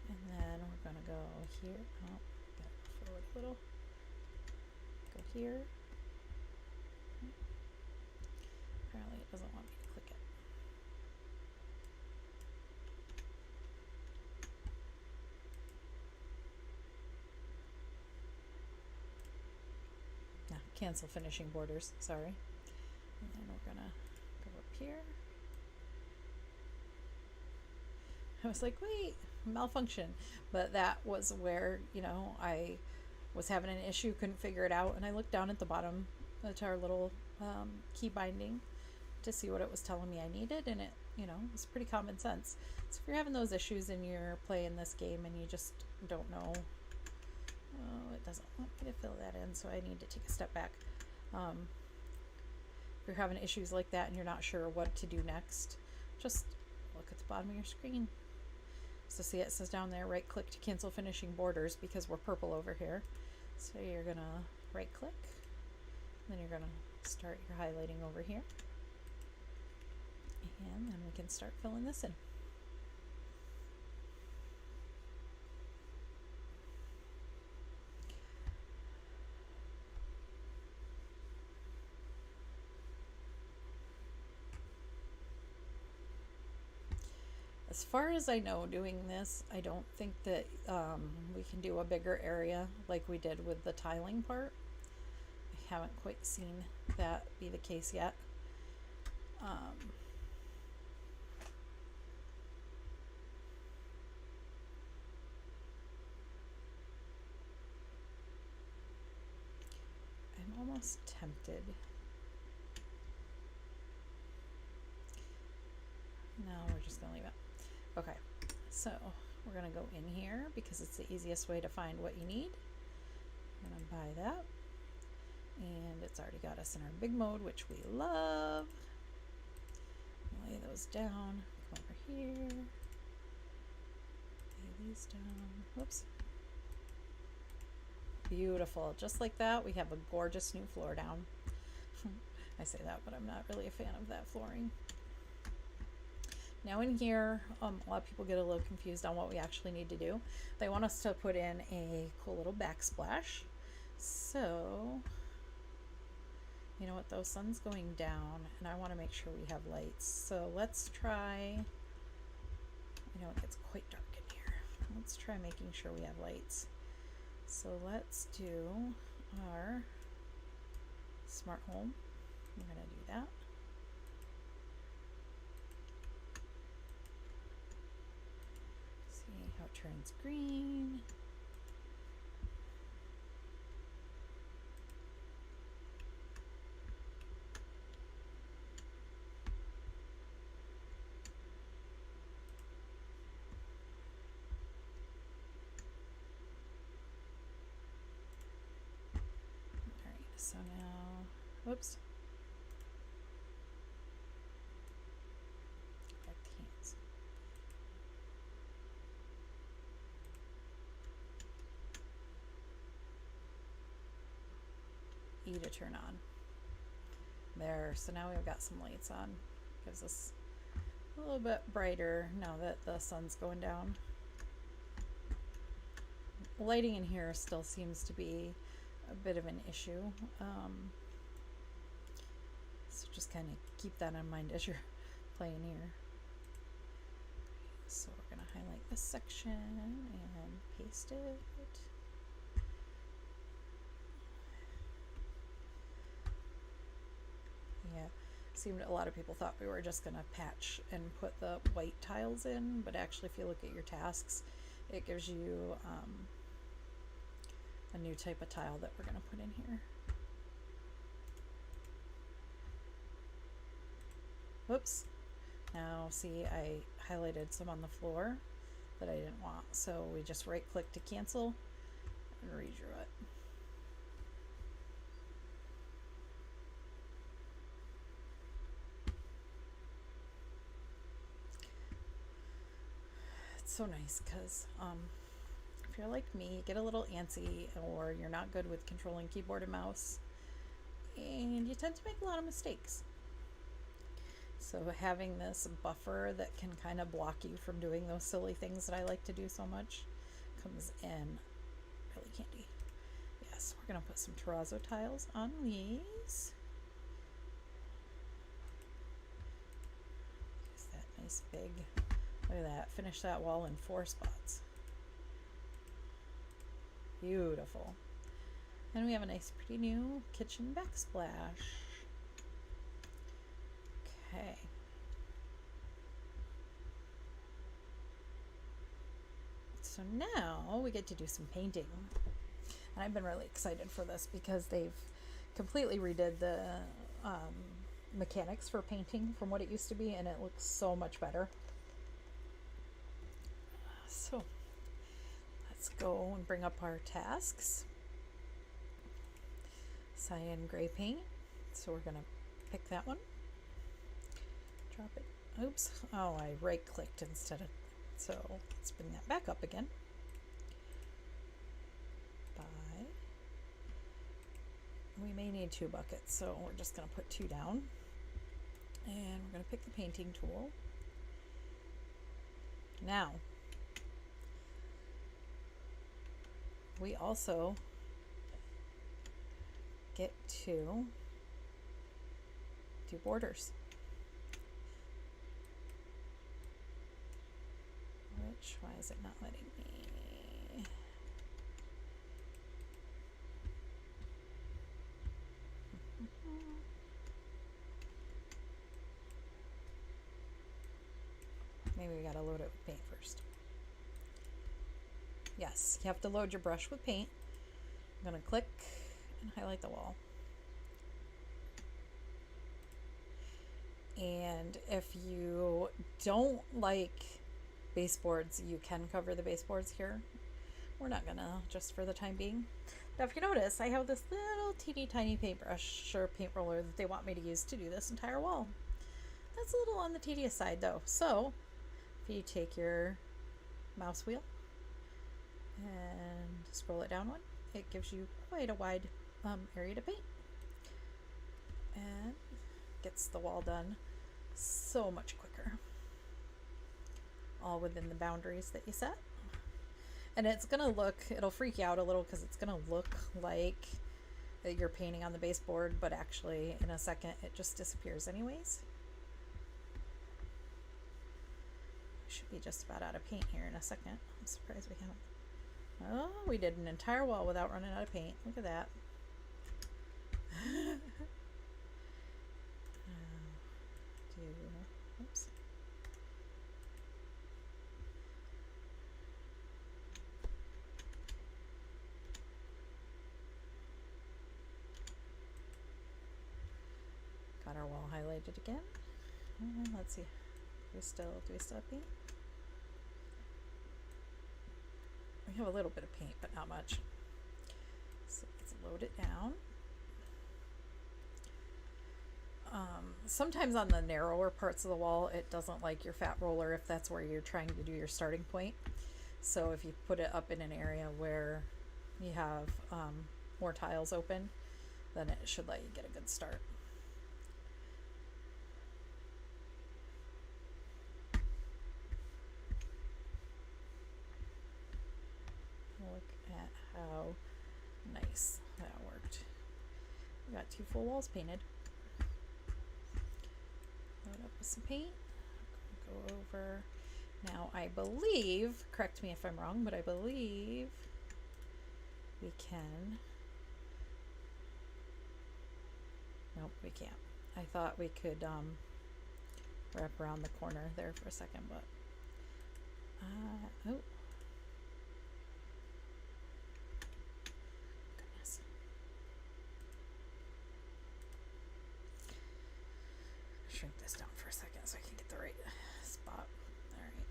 And then we're going to go here. Oh, forward a little. Go here. Apparently it doesn't want me to click it. No, cancel finishing borders, sorry. And then we're gonna go up here. I was like, wait, malfunction. But that was where, I was having an issue, couldn't figure it out, and I looked down at the bottom at our little key binding to see what it was telling me I needed, and it was pretty common sense. So if you're having those issues and you're playing this game and you just don't know, oh, it doesn't want me to fill that in, so I need to take a step back. If you're having issues like that and you're not sure what to do next, just look at the bottom of your screen. So see, it says down there, right click to cancel finishing borders, because we're purple over here. So you're gonna right click, then you're gonna start your highlighting over here, and then we can start filling this in. As far as I know, doing this, I don't think that we can do a bigger area like we did with the tiling part. I haven't quite seen that be the case yet. I'm almost tempted. No, we're just going to leave it. Okay, so we're going to go in here because it's the easiest way to find what you need. I'm going to buy that. And it's already got us in our big mode, which we love. Lay those down. Come over here. Lay these down. Whoops. Beautiful. Just like that, we have a gorgeous new floor down. I say that, but I'm not really a fan of that flooring. Now in here, a lot of people get a little confused on what we actually need to do. They want us to put in a cool little backsplash. So, you know what, though, sun's going down and I want to make sure we have lights. So let's try, you know, it gets quite dark in here. Let's try making sure we have lights. So let's do our smart home. I'm going to do that. See how it turns green. So now, whoops. Back to hands. E to turn on. There, so now we've got some lights on. Gives us a little bit brighter now that the sun's going down. Lighting in here still seems to be a bit of an issue. So just kind of keep that in mind as you're playing here. So we're going to highlight this section and paste it. Yeah, seemed a lot of people thought we were just going to patch and put the white tiles in, but actually if you look at your tasks, it gives you a new type of tile that we're going to put in here. Whoops. Now see, I highlighted some on the floor that I didn't want. So we just right click to cancel and redrew it. It's so nice because if you're like me, you get a little antsy or you're not good with controlling keyboard and mouse and you tend to make a lot of mistakes. So having this buffer that can kind of block you from doing those silly things that I like to do so much comes in really handy. Yes, we're going to put some terrazzo tiles on these. Use that nice big, look at that, finish that wall in 4 spots. Beautiful. And we have a nice pretty new kitchen backsplash. Okay. So now we get to do some painting. And I've been really excited for this because they've completely redid the mechanics for painting from what it used to be, and it looks so much better. So let's go and bring up our tasks. Cyan gray paint. So we're going to pick that one. Drop it. Oops. Oh, I right clicked instead of, so let's bring that back up again. Bye. We may need 2 buckets, so we're just going to put 2 down. And we're going to pick the painting tool. Now, we also get to do borders. Why is it not letting me? Maybe we gotta load it with paint first. Yes, you have to load your brush with paint. I'm gonna click and highlight the wall. And if you don't like baseboards, you can cover the baseboards here. We're not gonna, just for the time being. Now if you notice, I have this little teeny tiny paintbrush or paint roller that they want me to use to do this entire wall. That's a little on the tedious side though. So if you take your mouse wheel and scroll it down one it gives you quite a wide area to paint and gets the wall done so much quicker, all within the boundaries that you set. And it's gonna look, it'll freak you out a little because it's gonna look like you're painting on the baseboard, but actually in a second it just disappears anyways. Should be just about out of paint here in a second. I'm surprised we haven't. Oh, we did an entire wall without running out of paint. Look at that. Oops. Got our wall highlighted again. Let's see. Do we still have paint? We have a little bit of paint, but not much. So let's load it down. Sometimes on the narrower parts of the wall, it doesn't like your fat roller if that's where you're trying to do your starting point. So if you put it up in an area where you have more tiles open, then it should let you get a good start. Look at how nice that worked. We got 2 full walls painted. Load up with some paint. Go over. Now I believe, correct me if I'm wrong, but I believe we can. Nope, we can't. I thought we could wrap around the corner there for a second, but oh. Goodness. Shrink this down for a second so I can get the right spot. All right.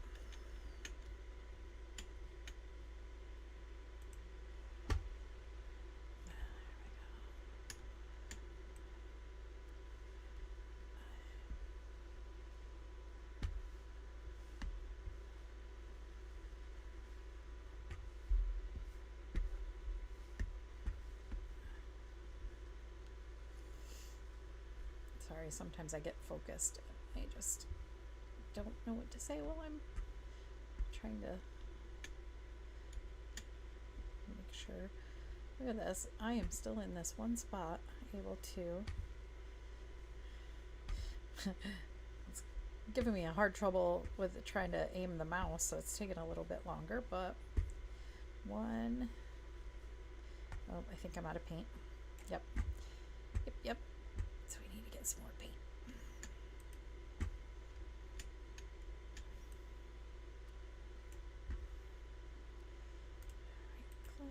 Sorry, sometimes I get focused. I just don't know what to say while I'm trying to make sure. Look at this. I am still in this one spot, able to. It's giving me a hard trouble with trying to aim the mouse, so it's taking a little bit longer, but one. Oh, I think I'm out of paint. Yep. Yep. So we need to get some more paint. Right click.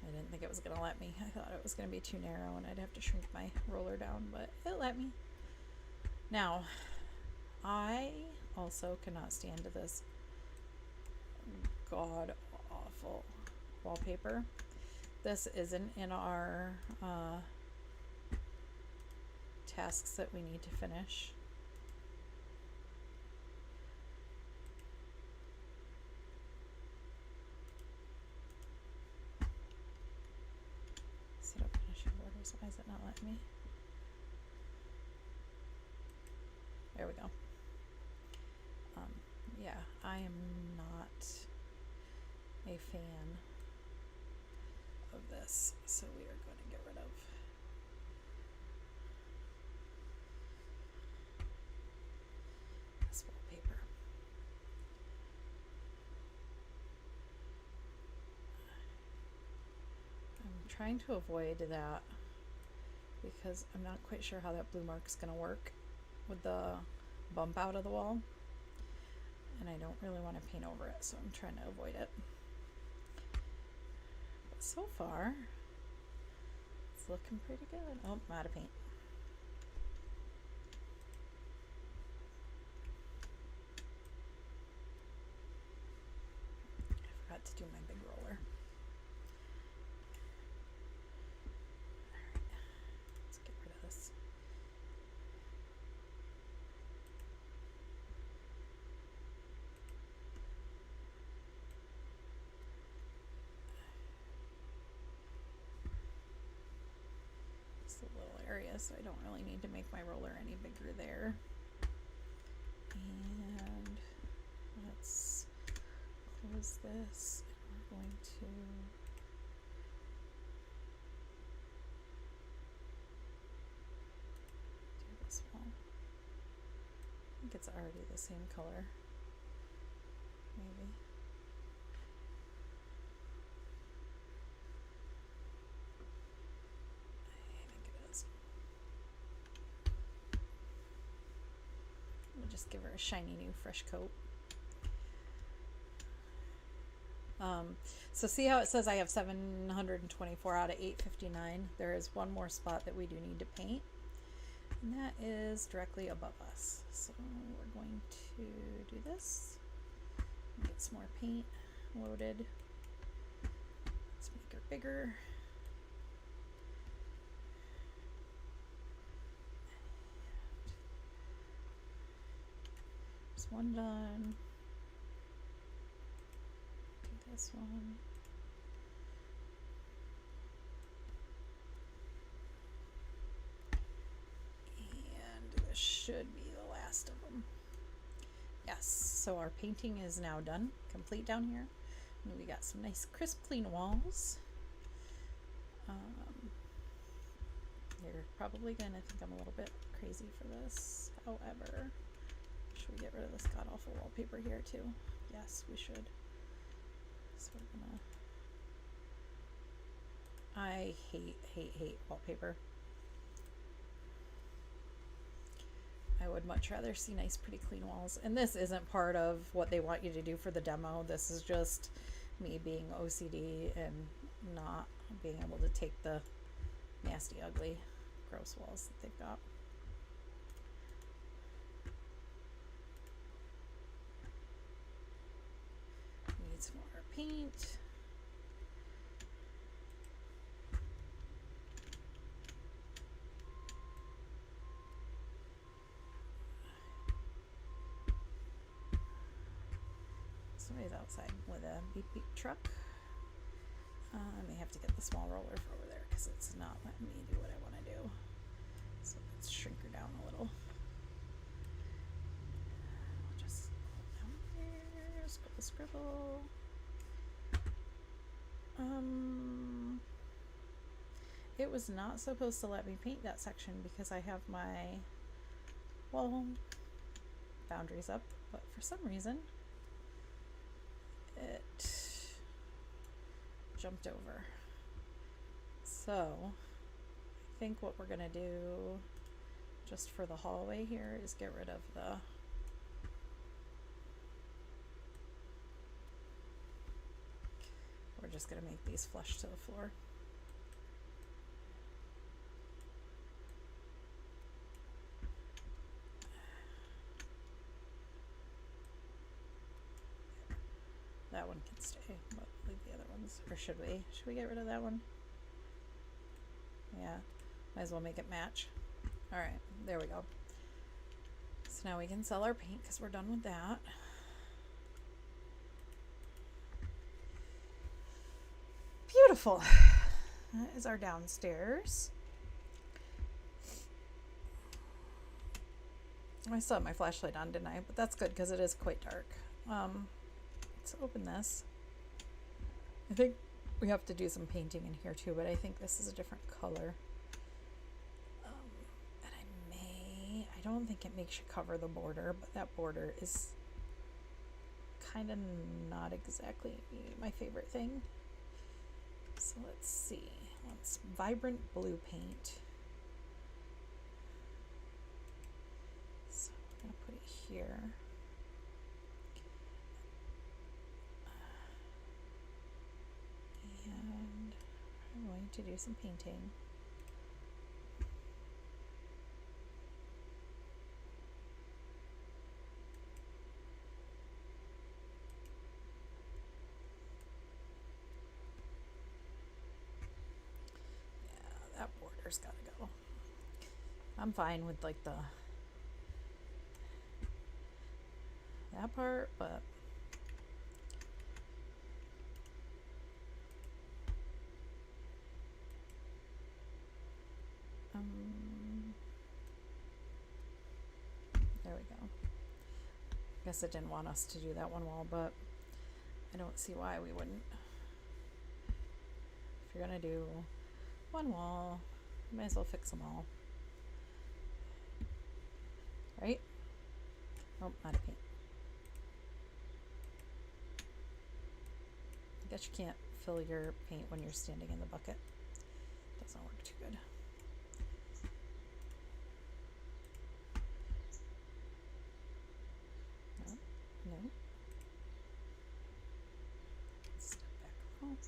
I didn't think it was going to let me. I thought it was going to be too narrow and I'd have to shrink my roller down, but it let me. Now, I also cannot stand this god awful wallpaper. This isn't in our tasks that we need to finish. Set up finishing borders. Why is it not letting me? There we go. Yeah, I am not a fan of this, so we are going to get rid of this wallpaper. I'm trying to avoid that because I'm not quite sure how that blue mark is going to work with the bump out of the wall, and I don't really want to paint over it, so I'm trying to avoid it. But so far it's looking pretty good. Oh, I'm out of paint. I forgot to do my big roller. Alright, let's get rid of this. area, so I don't really need to make my roller any bigger there. And let's close this. We're going to do this wall. I think it's already the same color, maybe. Just give her a shiny new fresh coat. So see how it says I have 724 out of 859? There is one more spot that we do need to paint, and that is directly above us. So we're going to do this, get some more paint loaded. Let's make her bigger. One done. Do this one. And this should be the last of them. Yes, so our painting is now done, complete down here. And we got some nice crisp clean walls. You're probably gonna think I'm a little bit crazy for this. However, should we get rid of this god awful wallpaper here too? Yes, we should. So we're gonna. I hate wallpaper. I would much rather see nice, pretty, clean walls. And this isn't part of what they want you to do for the demo. This is just me being OCD and not being able to take the nasty, ugly, gross walls that they've got. Need some more paint. Somebody's outside with a beep beep truck. I may have to get the small roller for over there because it's not letting me do what I want to do. So let's shrink her down a little. I'll just go down here, scribble, scribble. It was not supposed to let me paint that section because I have my wall boundaries up, but for some reason it jumped over. So I think what we're gonna do just for the hallway here is get rid of the we're just gonna make these flush to the floor. That one can stay, but leave the other ones. Or should we? Should we get rid of that one? Yeah, might as well make it match. Alright, there we go. So now we can sell our paint because we're done with that. Beautiful. That is our downstairs. I still have my flashlight on, didn't I? But that's good because it is quite dark. Let's open this. I think we have to do some painting in here too, but I think this is a different color. And I don't think it makes you cover the border, but that border is kind of not exactly my favorite thing. So let's see. Let's vibrant blue paint. So I'm going to put it here. And I'm going to do some painting. Yeah, that border's got to go. I'm fine with like that part, but I guess it didn't want us to do that one wall, but I don't see why we wouldn't. If you're gonna do one wall, you might as well fix them all. Right? Oh, out of paint. I guess you can't fill your paint when you're standing in the bucket. Doesn't work too good. No, no. Step back a little.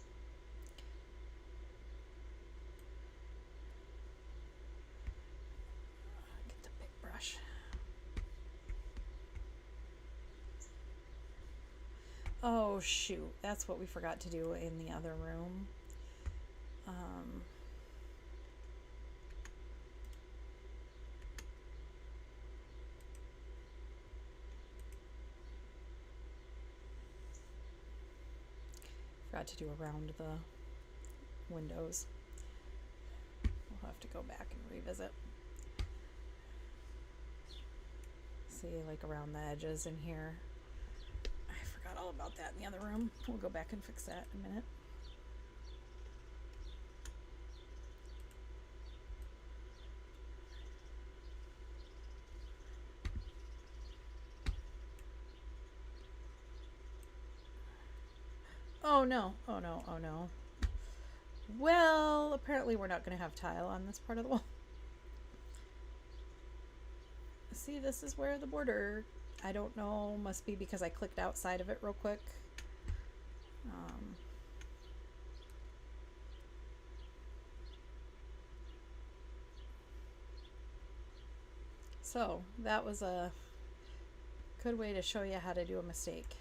Get the big brush. Oh shoot, that's what we forgot to do in the other room. Forgot to do around the windows. We'll have to go back and revisit. See, like around the edges in here. I forgot all about that in the other room. We'll go back and fix that in a minute. Oh no, oh no, oh no. Well, apparently we're not going to have tile on this part of the wall. See, this is where the border, I don't know, must be because I clicked outside of it real quick. So that was a good way to show you how to do a mistake.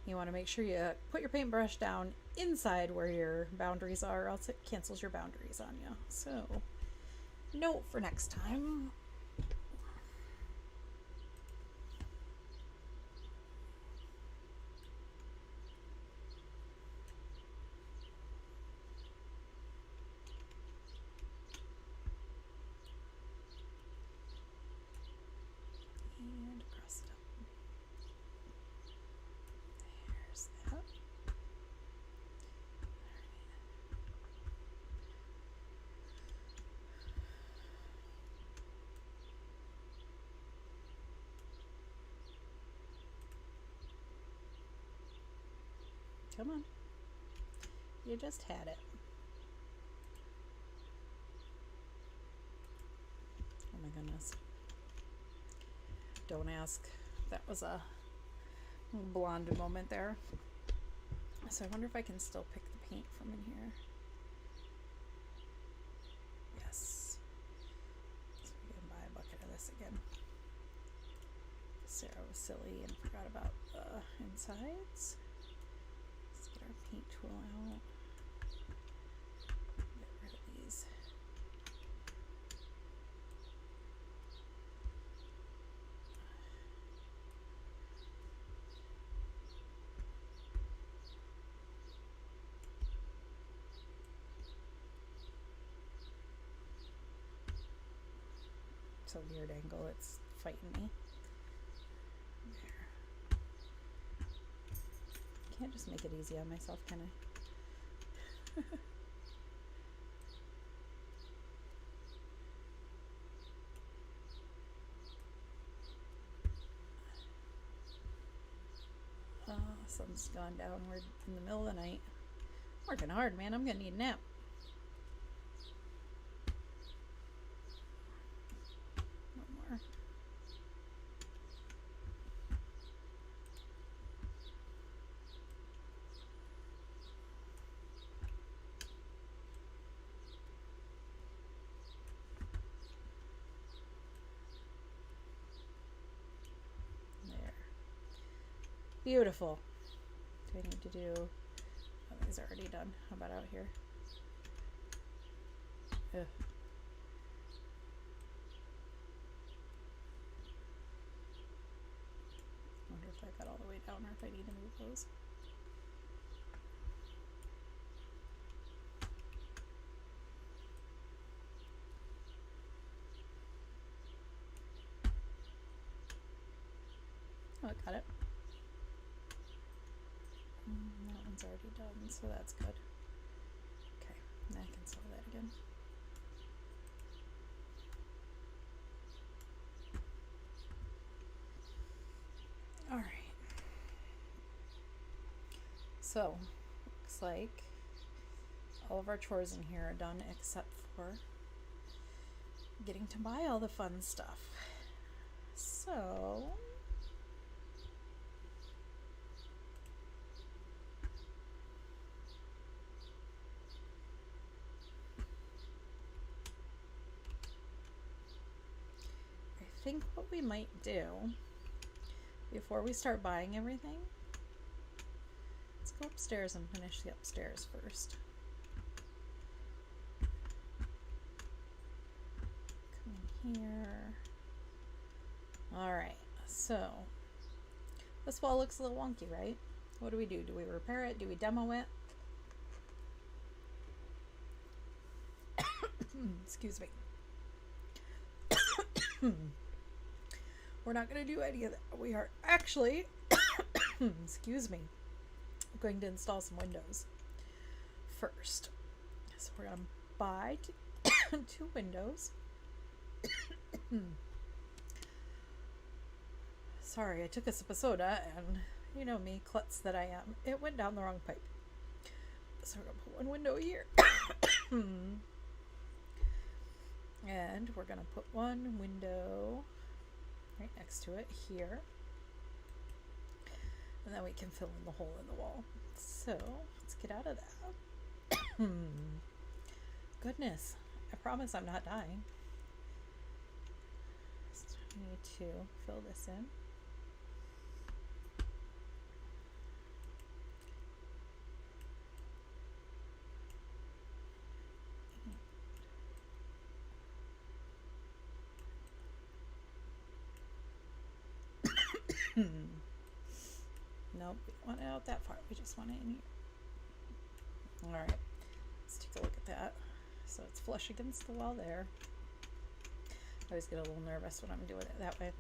You want to make sure you put your paintbrush down inside where your boundaries are, or else it cancels your boundaries on you. So, note for next time. And cross it up. There's that. Come on. You just had it. Oh my goodness. Don't ask. That was a blonde moment there. So I wonder if I can still pick the paint from in here. Yes. So we can buy a bucket of this again. Sarah was silly and forgot about the insides. Let's get our paint tool out. Get rid of these. It's a weird angle, it's fighting me. There. Can't just make it easy on myself, can I? Sun's gone downward in the middle of the night. Working hard, man. I'm gonna need a nap. One more. There. Beautiful. Do I need to do... Oh, these are already done. How about out here? Ugh. Wonder if I got all the way down or if I need to move those. Oh, I got it. That one's already done, so that's good. Okay, now I can sell that again. Alright. So, looks like all of our chores in here are done except for getting to buy all the fun stuff. So, I think what we might do before we start buying everything, let's go upstairs and finish the upstairs first. Come in here. Alright, so this wall looks a little wonky, right? What do? Do we repair it? Do we demo it? Excuse me. We're not going to do any of that. We are actually, excuse me, going to install some windows first. So we're going to buy two windows. Sorry, I took a sip of soda and you know me, klutz that I am. It went down the wrong pipe. So we're going to put one window here. And we're going to put one window right next to it here. And then we can fill in the hole in the wall. So let's get out of that. Goodness, I promise I'm not dying. Just need to fill this in. Nope, we don't want it out that far. We just want it in here. Alright, let's take a look at that. So it's flush against the wall there. I always get a little nervous when I'm doing it that way.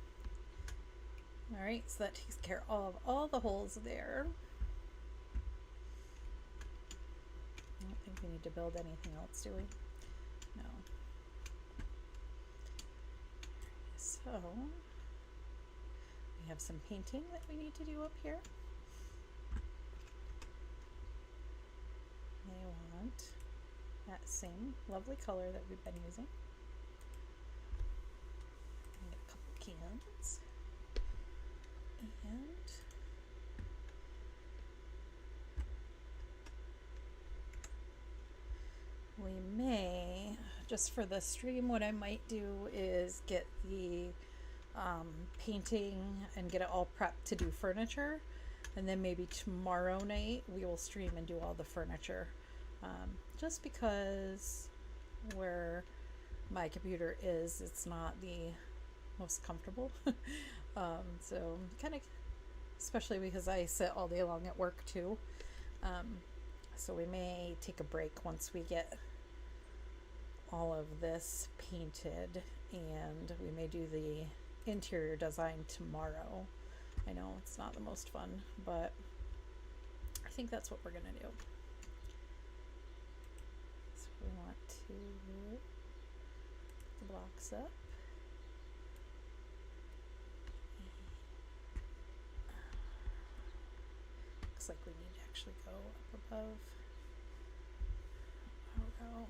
Alright, so that takes care of all the holes there. I don't think we need to build anything else, do we? No. So we have some painting that we need to do up here. They want that same lovely color that we've been using. Get a couple cans. And we may, just for the stream, what I might do is get the painting and get it all prepped to do furniture, and then maybe tomorrow night we will stream and do all the furniture, just because where my computer is, it's not the most comfortable. So kind of, especially because I sit all day long at work too, so we may take a break once we get all of this painted, and we may do the interior design tomorrow. I know it's not the most fun, but I think that's what we're gonna do. So we want to put the blocks up. Looks like we need to actually go up above. Oh no.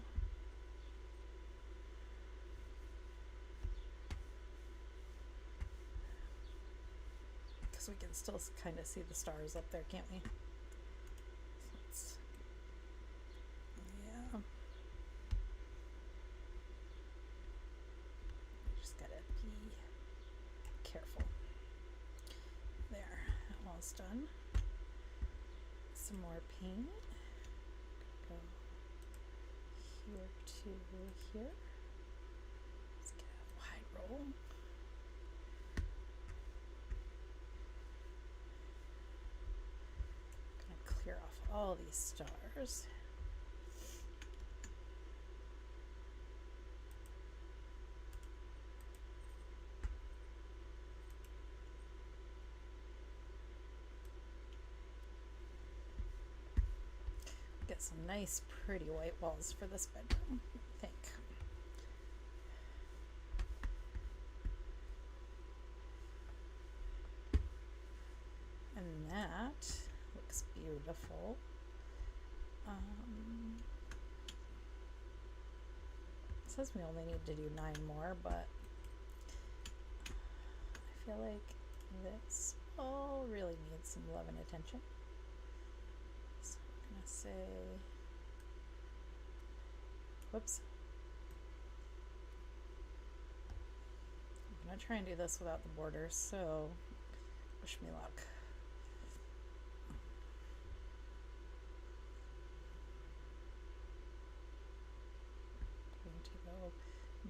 We can still kind of see the stars up there, can't we? So yeah. Just gotta be careful. There, that wall's done. Some more paint. Go here to here. Let's get a wide roll. Clear off all these stars. get some nice, pretty white walls for this bedroom, I think. And that looks beautiful. It says we only need to do 9 more, but I feel like this all really needs some love and attention. So I'm gonna say, whoops. I'm gonna try and do this without the borders, so wish me luck. I'm going to go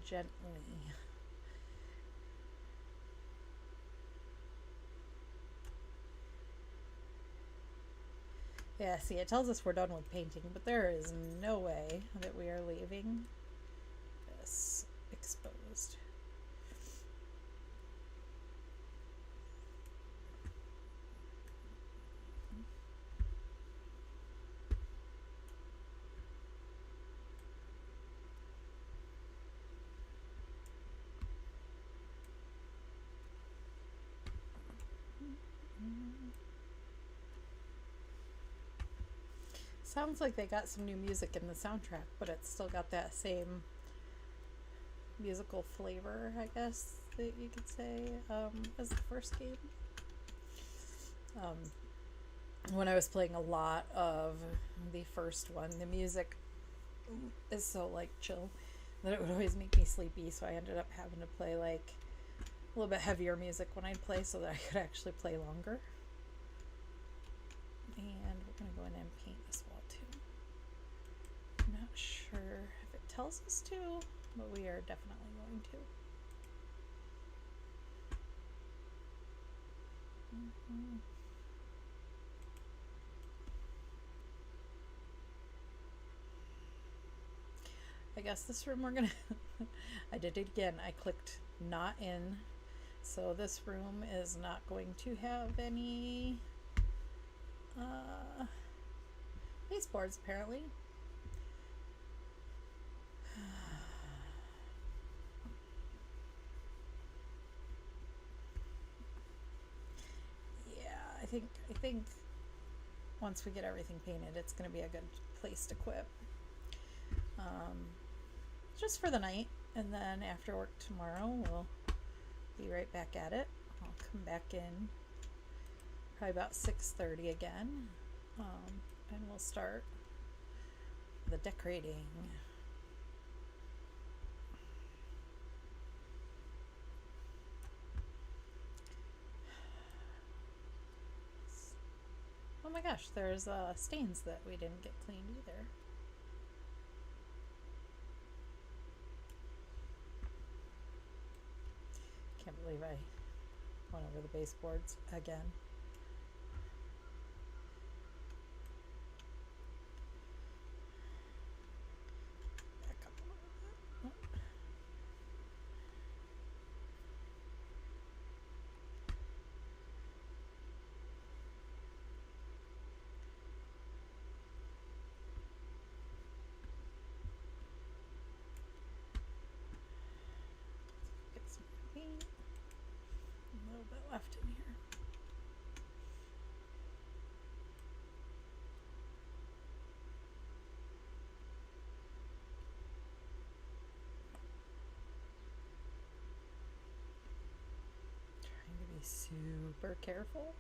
gently. Yeah, see, it tells us we're done with painting, but there is no way that we are leaving this exposed. Sounds like they got some new music in the soundtrack, but it's still got that same musical flavor, I guess that you could say, as the first game. When I was playing a lot of the first one, the music is so like chill that it would always make me sleepy, so I ended up having to play like a little bit heavier music when I'd play so that I could actually play longer. And we're going to go in and paint this wall too. I'm not sure if it tells us to, but we are definitely going to. I guess this room we're gonna I did it again. I clicked not in, so this room is not going to have any baseboards apparently. Yeah, I think once we get everything painted, it's gonna be a good place to quit. Just for the night, and then after work tomorrow we'll be right back at it. I'll come back in probably about 6:30 again, and we'll start the decorating. Oh my gosh, there's stains that we didn't get cleaned either. Can't believe I went over the baseboards again. Back up a little bit. Oh. Get some paint. A little bit left in here. Trying to be super careful.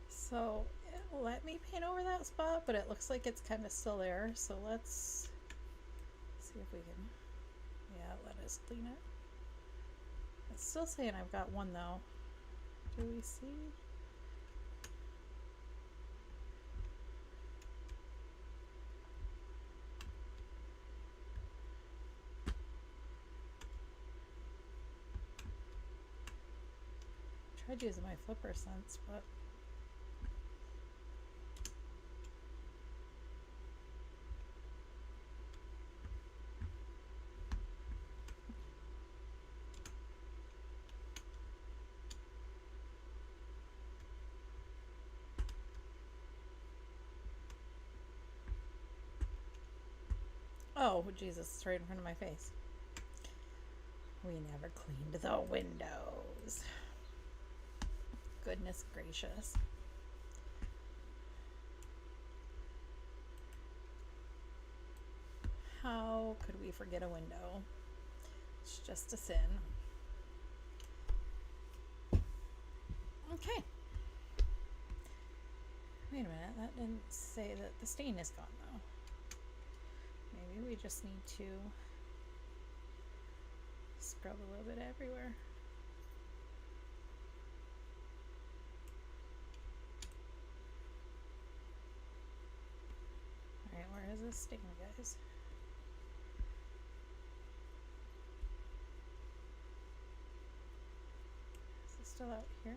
So it let me paint over that spot, but it looks like it's kind of still there. So let's see if we can, yeah, let us clean it. It's still saying I've got one though. Do we see? tried using my flipper sense, but oh, Jesus, it's right in front of my face. We never cleaned the windows. Goodness gracious. How could we forget a window? It's just a sin. Okay. Wait a minute, that didn't say that the stain is gone though. Maybe we just need to scrub a little bit everywhere. Alright, where is this stain, guys? Is it still out here?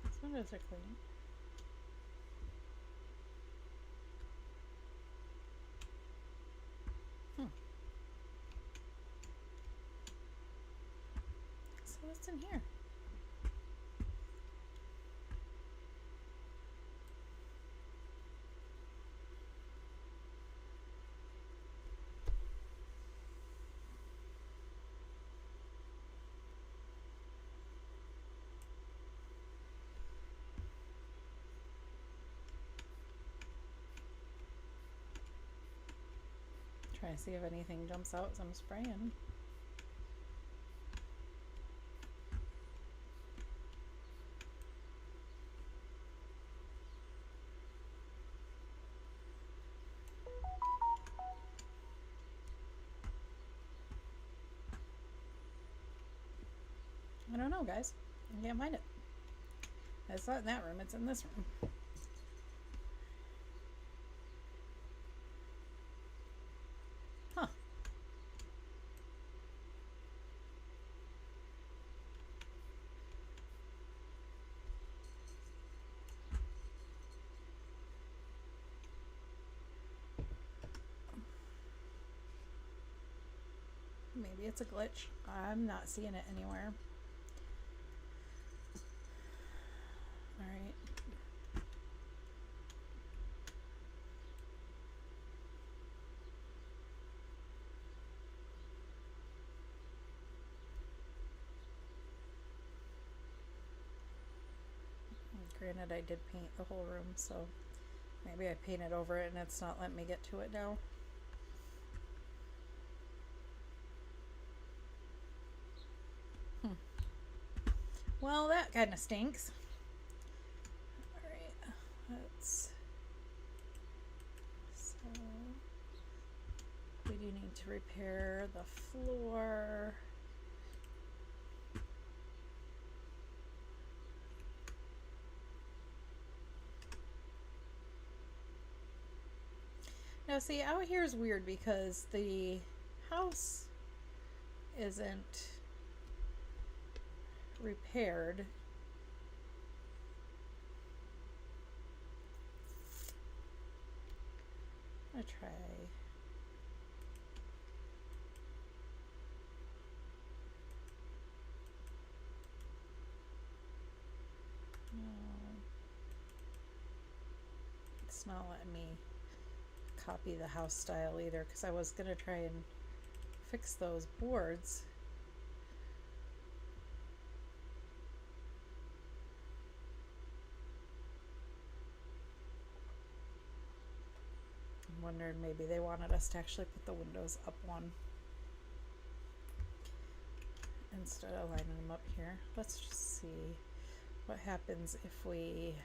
These windows are clean. So what's in here? Trying to see if anything jumps out as I'm spraying. I don't know, guys. I can't find it. It's not in that room, it's in this room. Huh. Maybe it's a glitch. I'm not seeing it anywhere. Alright. Granted, I did paint the whole room, so maybe I painted over it and it's not letting me get to it now. Well, that kind of stinks. Alright, let's... So... we do need to repair the floor. Now see, out here is weird because the house isn't repaired. I'm gonna try. No. It's not letting me copy the house style either because I was gonna try and fix those boards. I'm wondering maybe they wanted us to actually put the windows up one instead of lining them up here. Let's just see what happens if we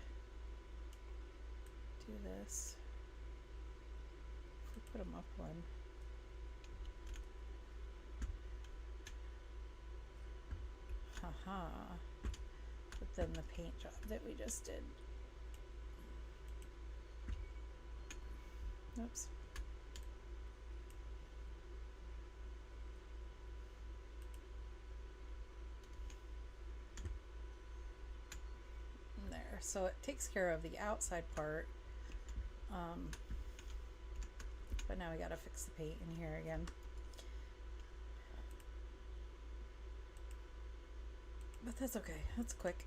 do this. If we put them up one. Haha. But then the paint job that we just did Oops. There. So it takes care of the outside part. But now we gotta fix the paint in here again. But that's okay. That's quick.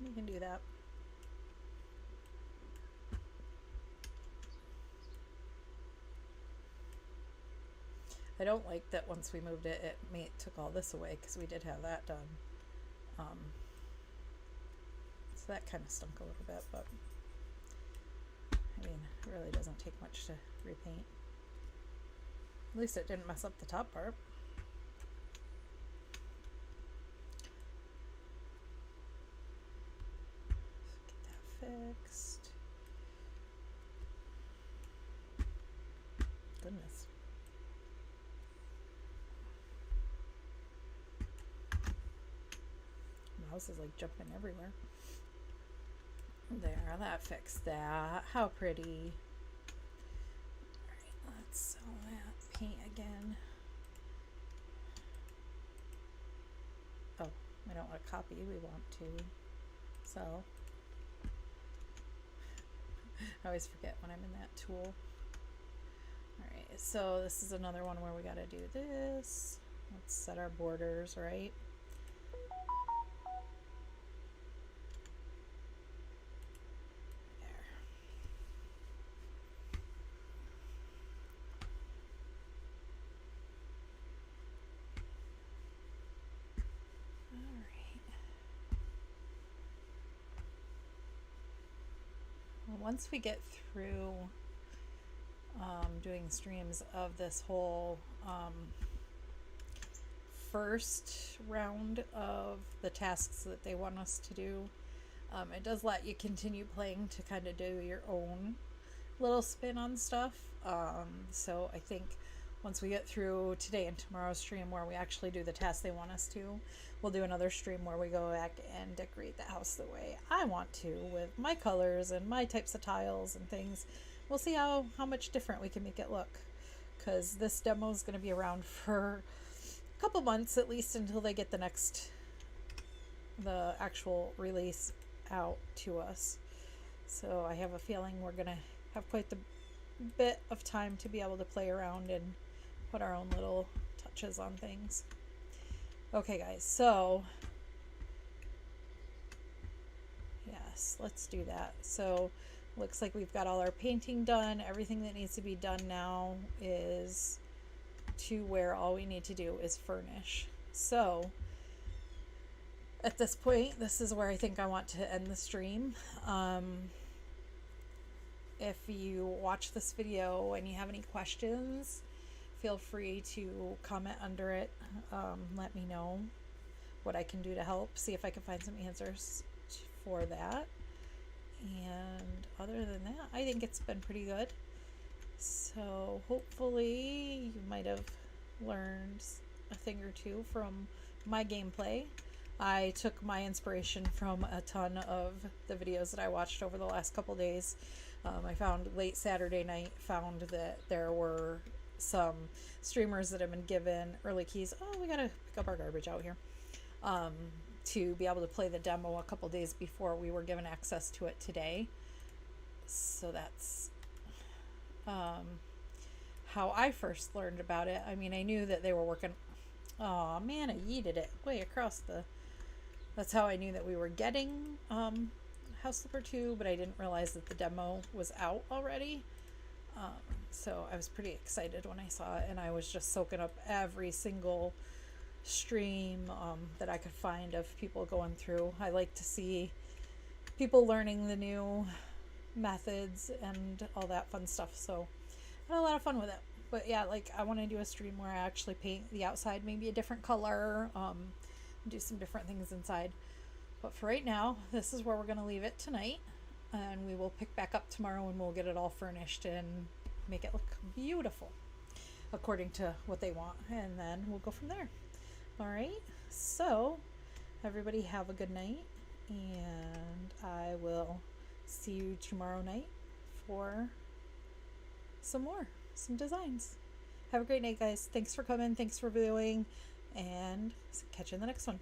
We can do that. I don't like that once we moved it, it took all this away because we did have that done. So that kind of stunk a little bit, but I mean, it really doesn't take much to repaint. At least it didn't mess up the top part. Get that fixed. Goodness. Mouse is like jumping everywhere. There, that fixed that. How pretty. Alright, let's sell that paint again. Oh, we don't want to copy, we want to sell. I always forget when I'm in that tool. Alright, so this is another one where we gotta do this. Let's set our borders, right? Once we get through doing streams of this whole first round of the tasks that they want us to do, it does let you continue playing to kind of do your own little spin on stuff. So I think once we get through today and tomorrow's stream where we actually do the tasks they want us to, we'll do another stream where we go back and decorate the house the way I want to with my colors and my types of tiles and things. We'll see how much different we can make it look, because this demo is going to be around for a couple months at least until they get the actual release out to us. So I have a feeling we're going to have quite the bit of time to be able to play around and put our own little touches on things. Okay guys, so yes, let's do that. So looks like we've got all our painting done. Everything that needs to be done now is to where all we need to do is furnish. So at this point, this is where I think I want to end the stream. If you watch this video and you have any questions, feel free to comment under it. Let me know what I can do to help. See if I can find some answers for that. And other than that, I think it's been pretty good. So hopefully you might have learned a thing or two from my gameplay. I took my inspiration from a ton of the videos that I watched over the last couple days. I found late Saturday night, found that there were some streamers that have been given early keys. Oh, we gotta pick up our garbage out here. To be able to play the demo a couple days before we were given access to it today. So that's how I first learned about it. I mean, I knew that they were working. Oh man, I yeeted it way across the. That's how I knew that we were getting House Flipper 2, but I didn't realize that the demo was out already. So I was pretty excited when I saw it, and I was just soaking up every single stream that I could find of people going through. I like to see people learning the new methods and all that fun stuff, so I had a lot of fun with it. But yeah, like I want to do a stream where I actually paint the outside maybe a different color, do some different things inside. But for right now, this is where we're going to leave it tonight, and we will pick back up tomorrow and we'll get it all furnished and make it look beautiful according to what they want, and then we'll go from there. All right, so everybody have a good night, and I will see you tomorrow night for some designs. Have a great night, guys. Thanks for coming. Thanks for viewing. And catch you in the next one.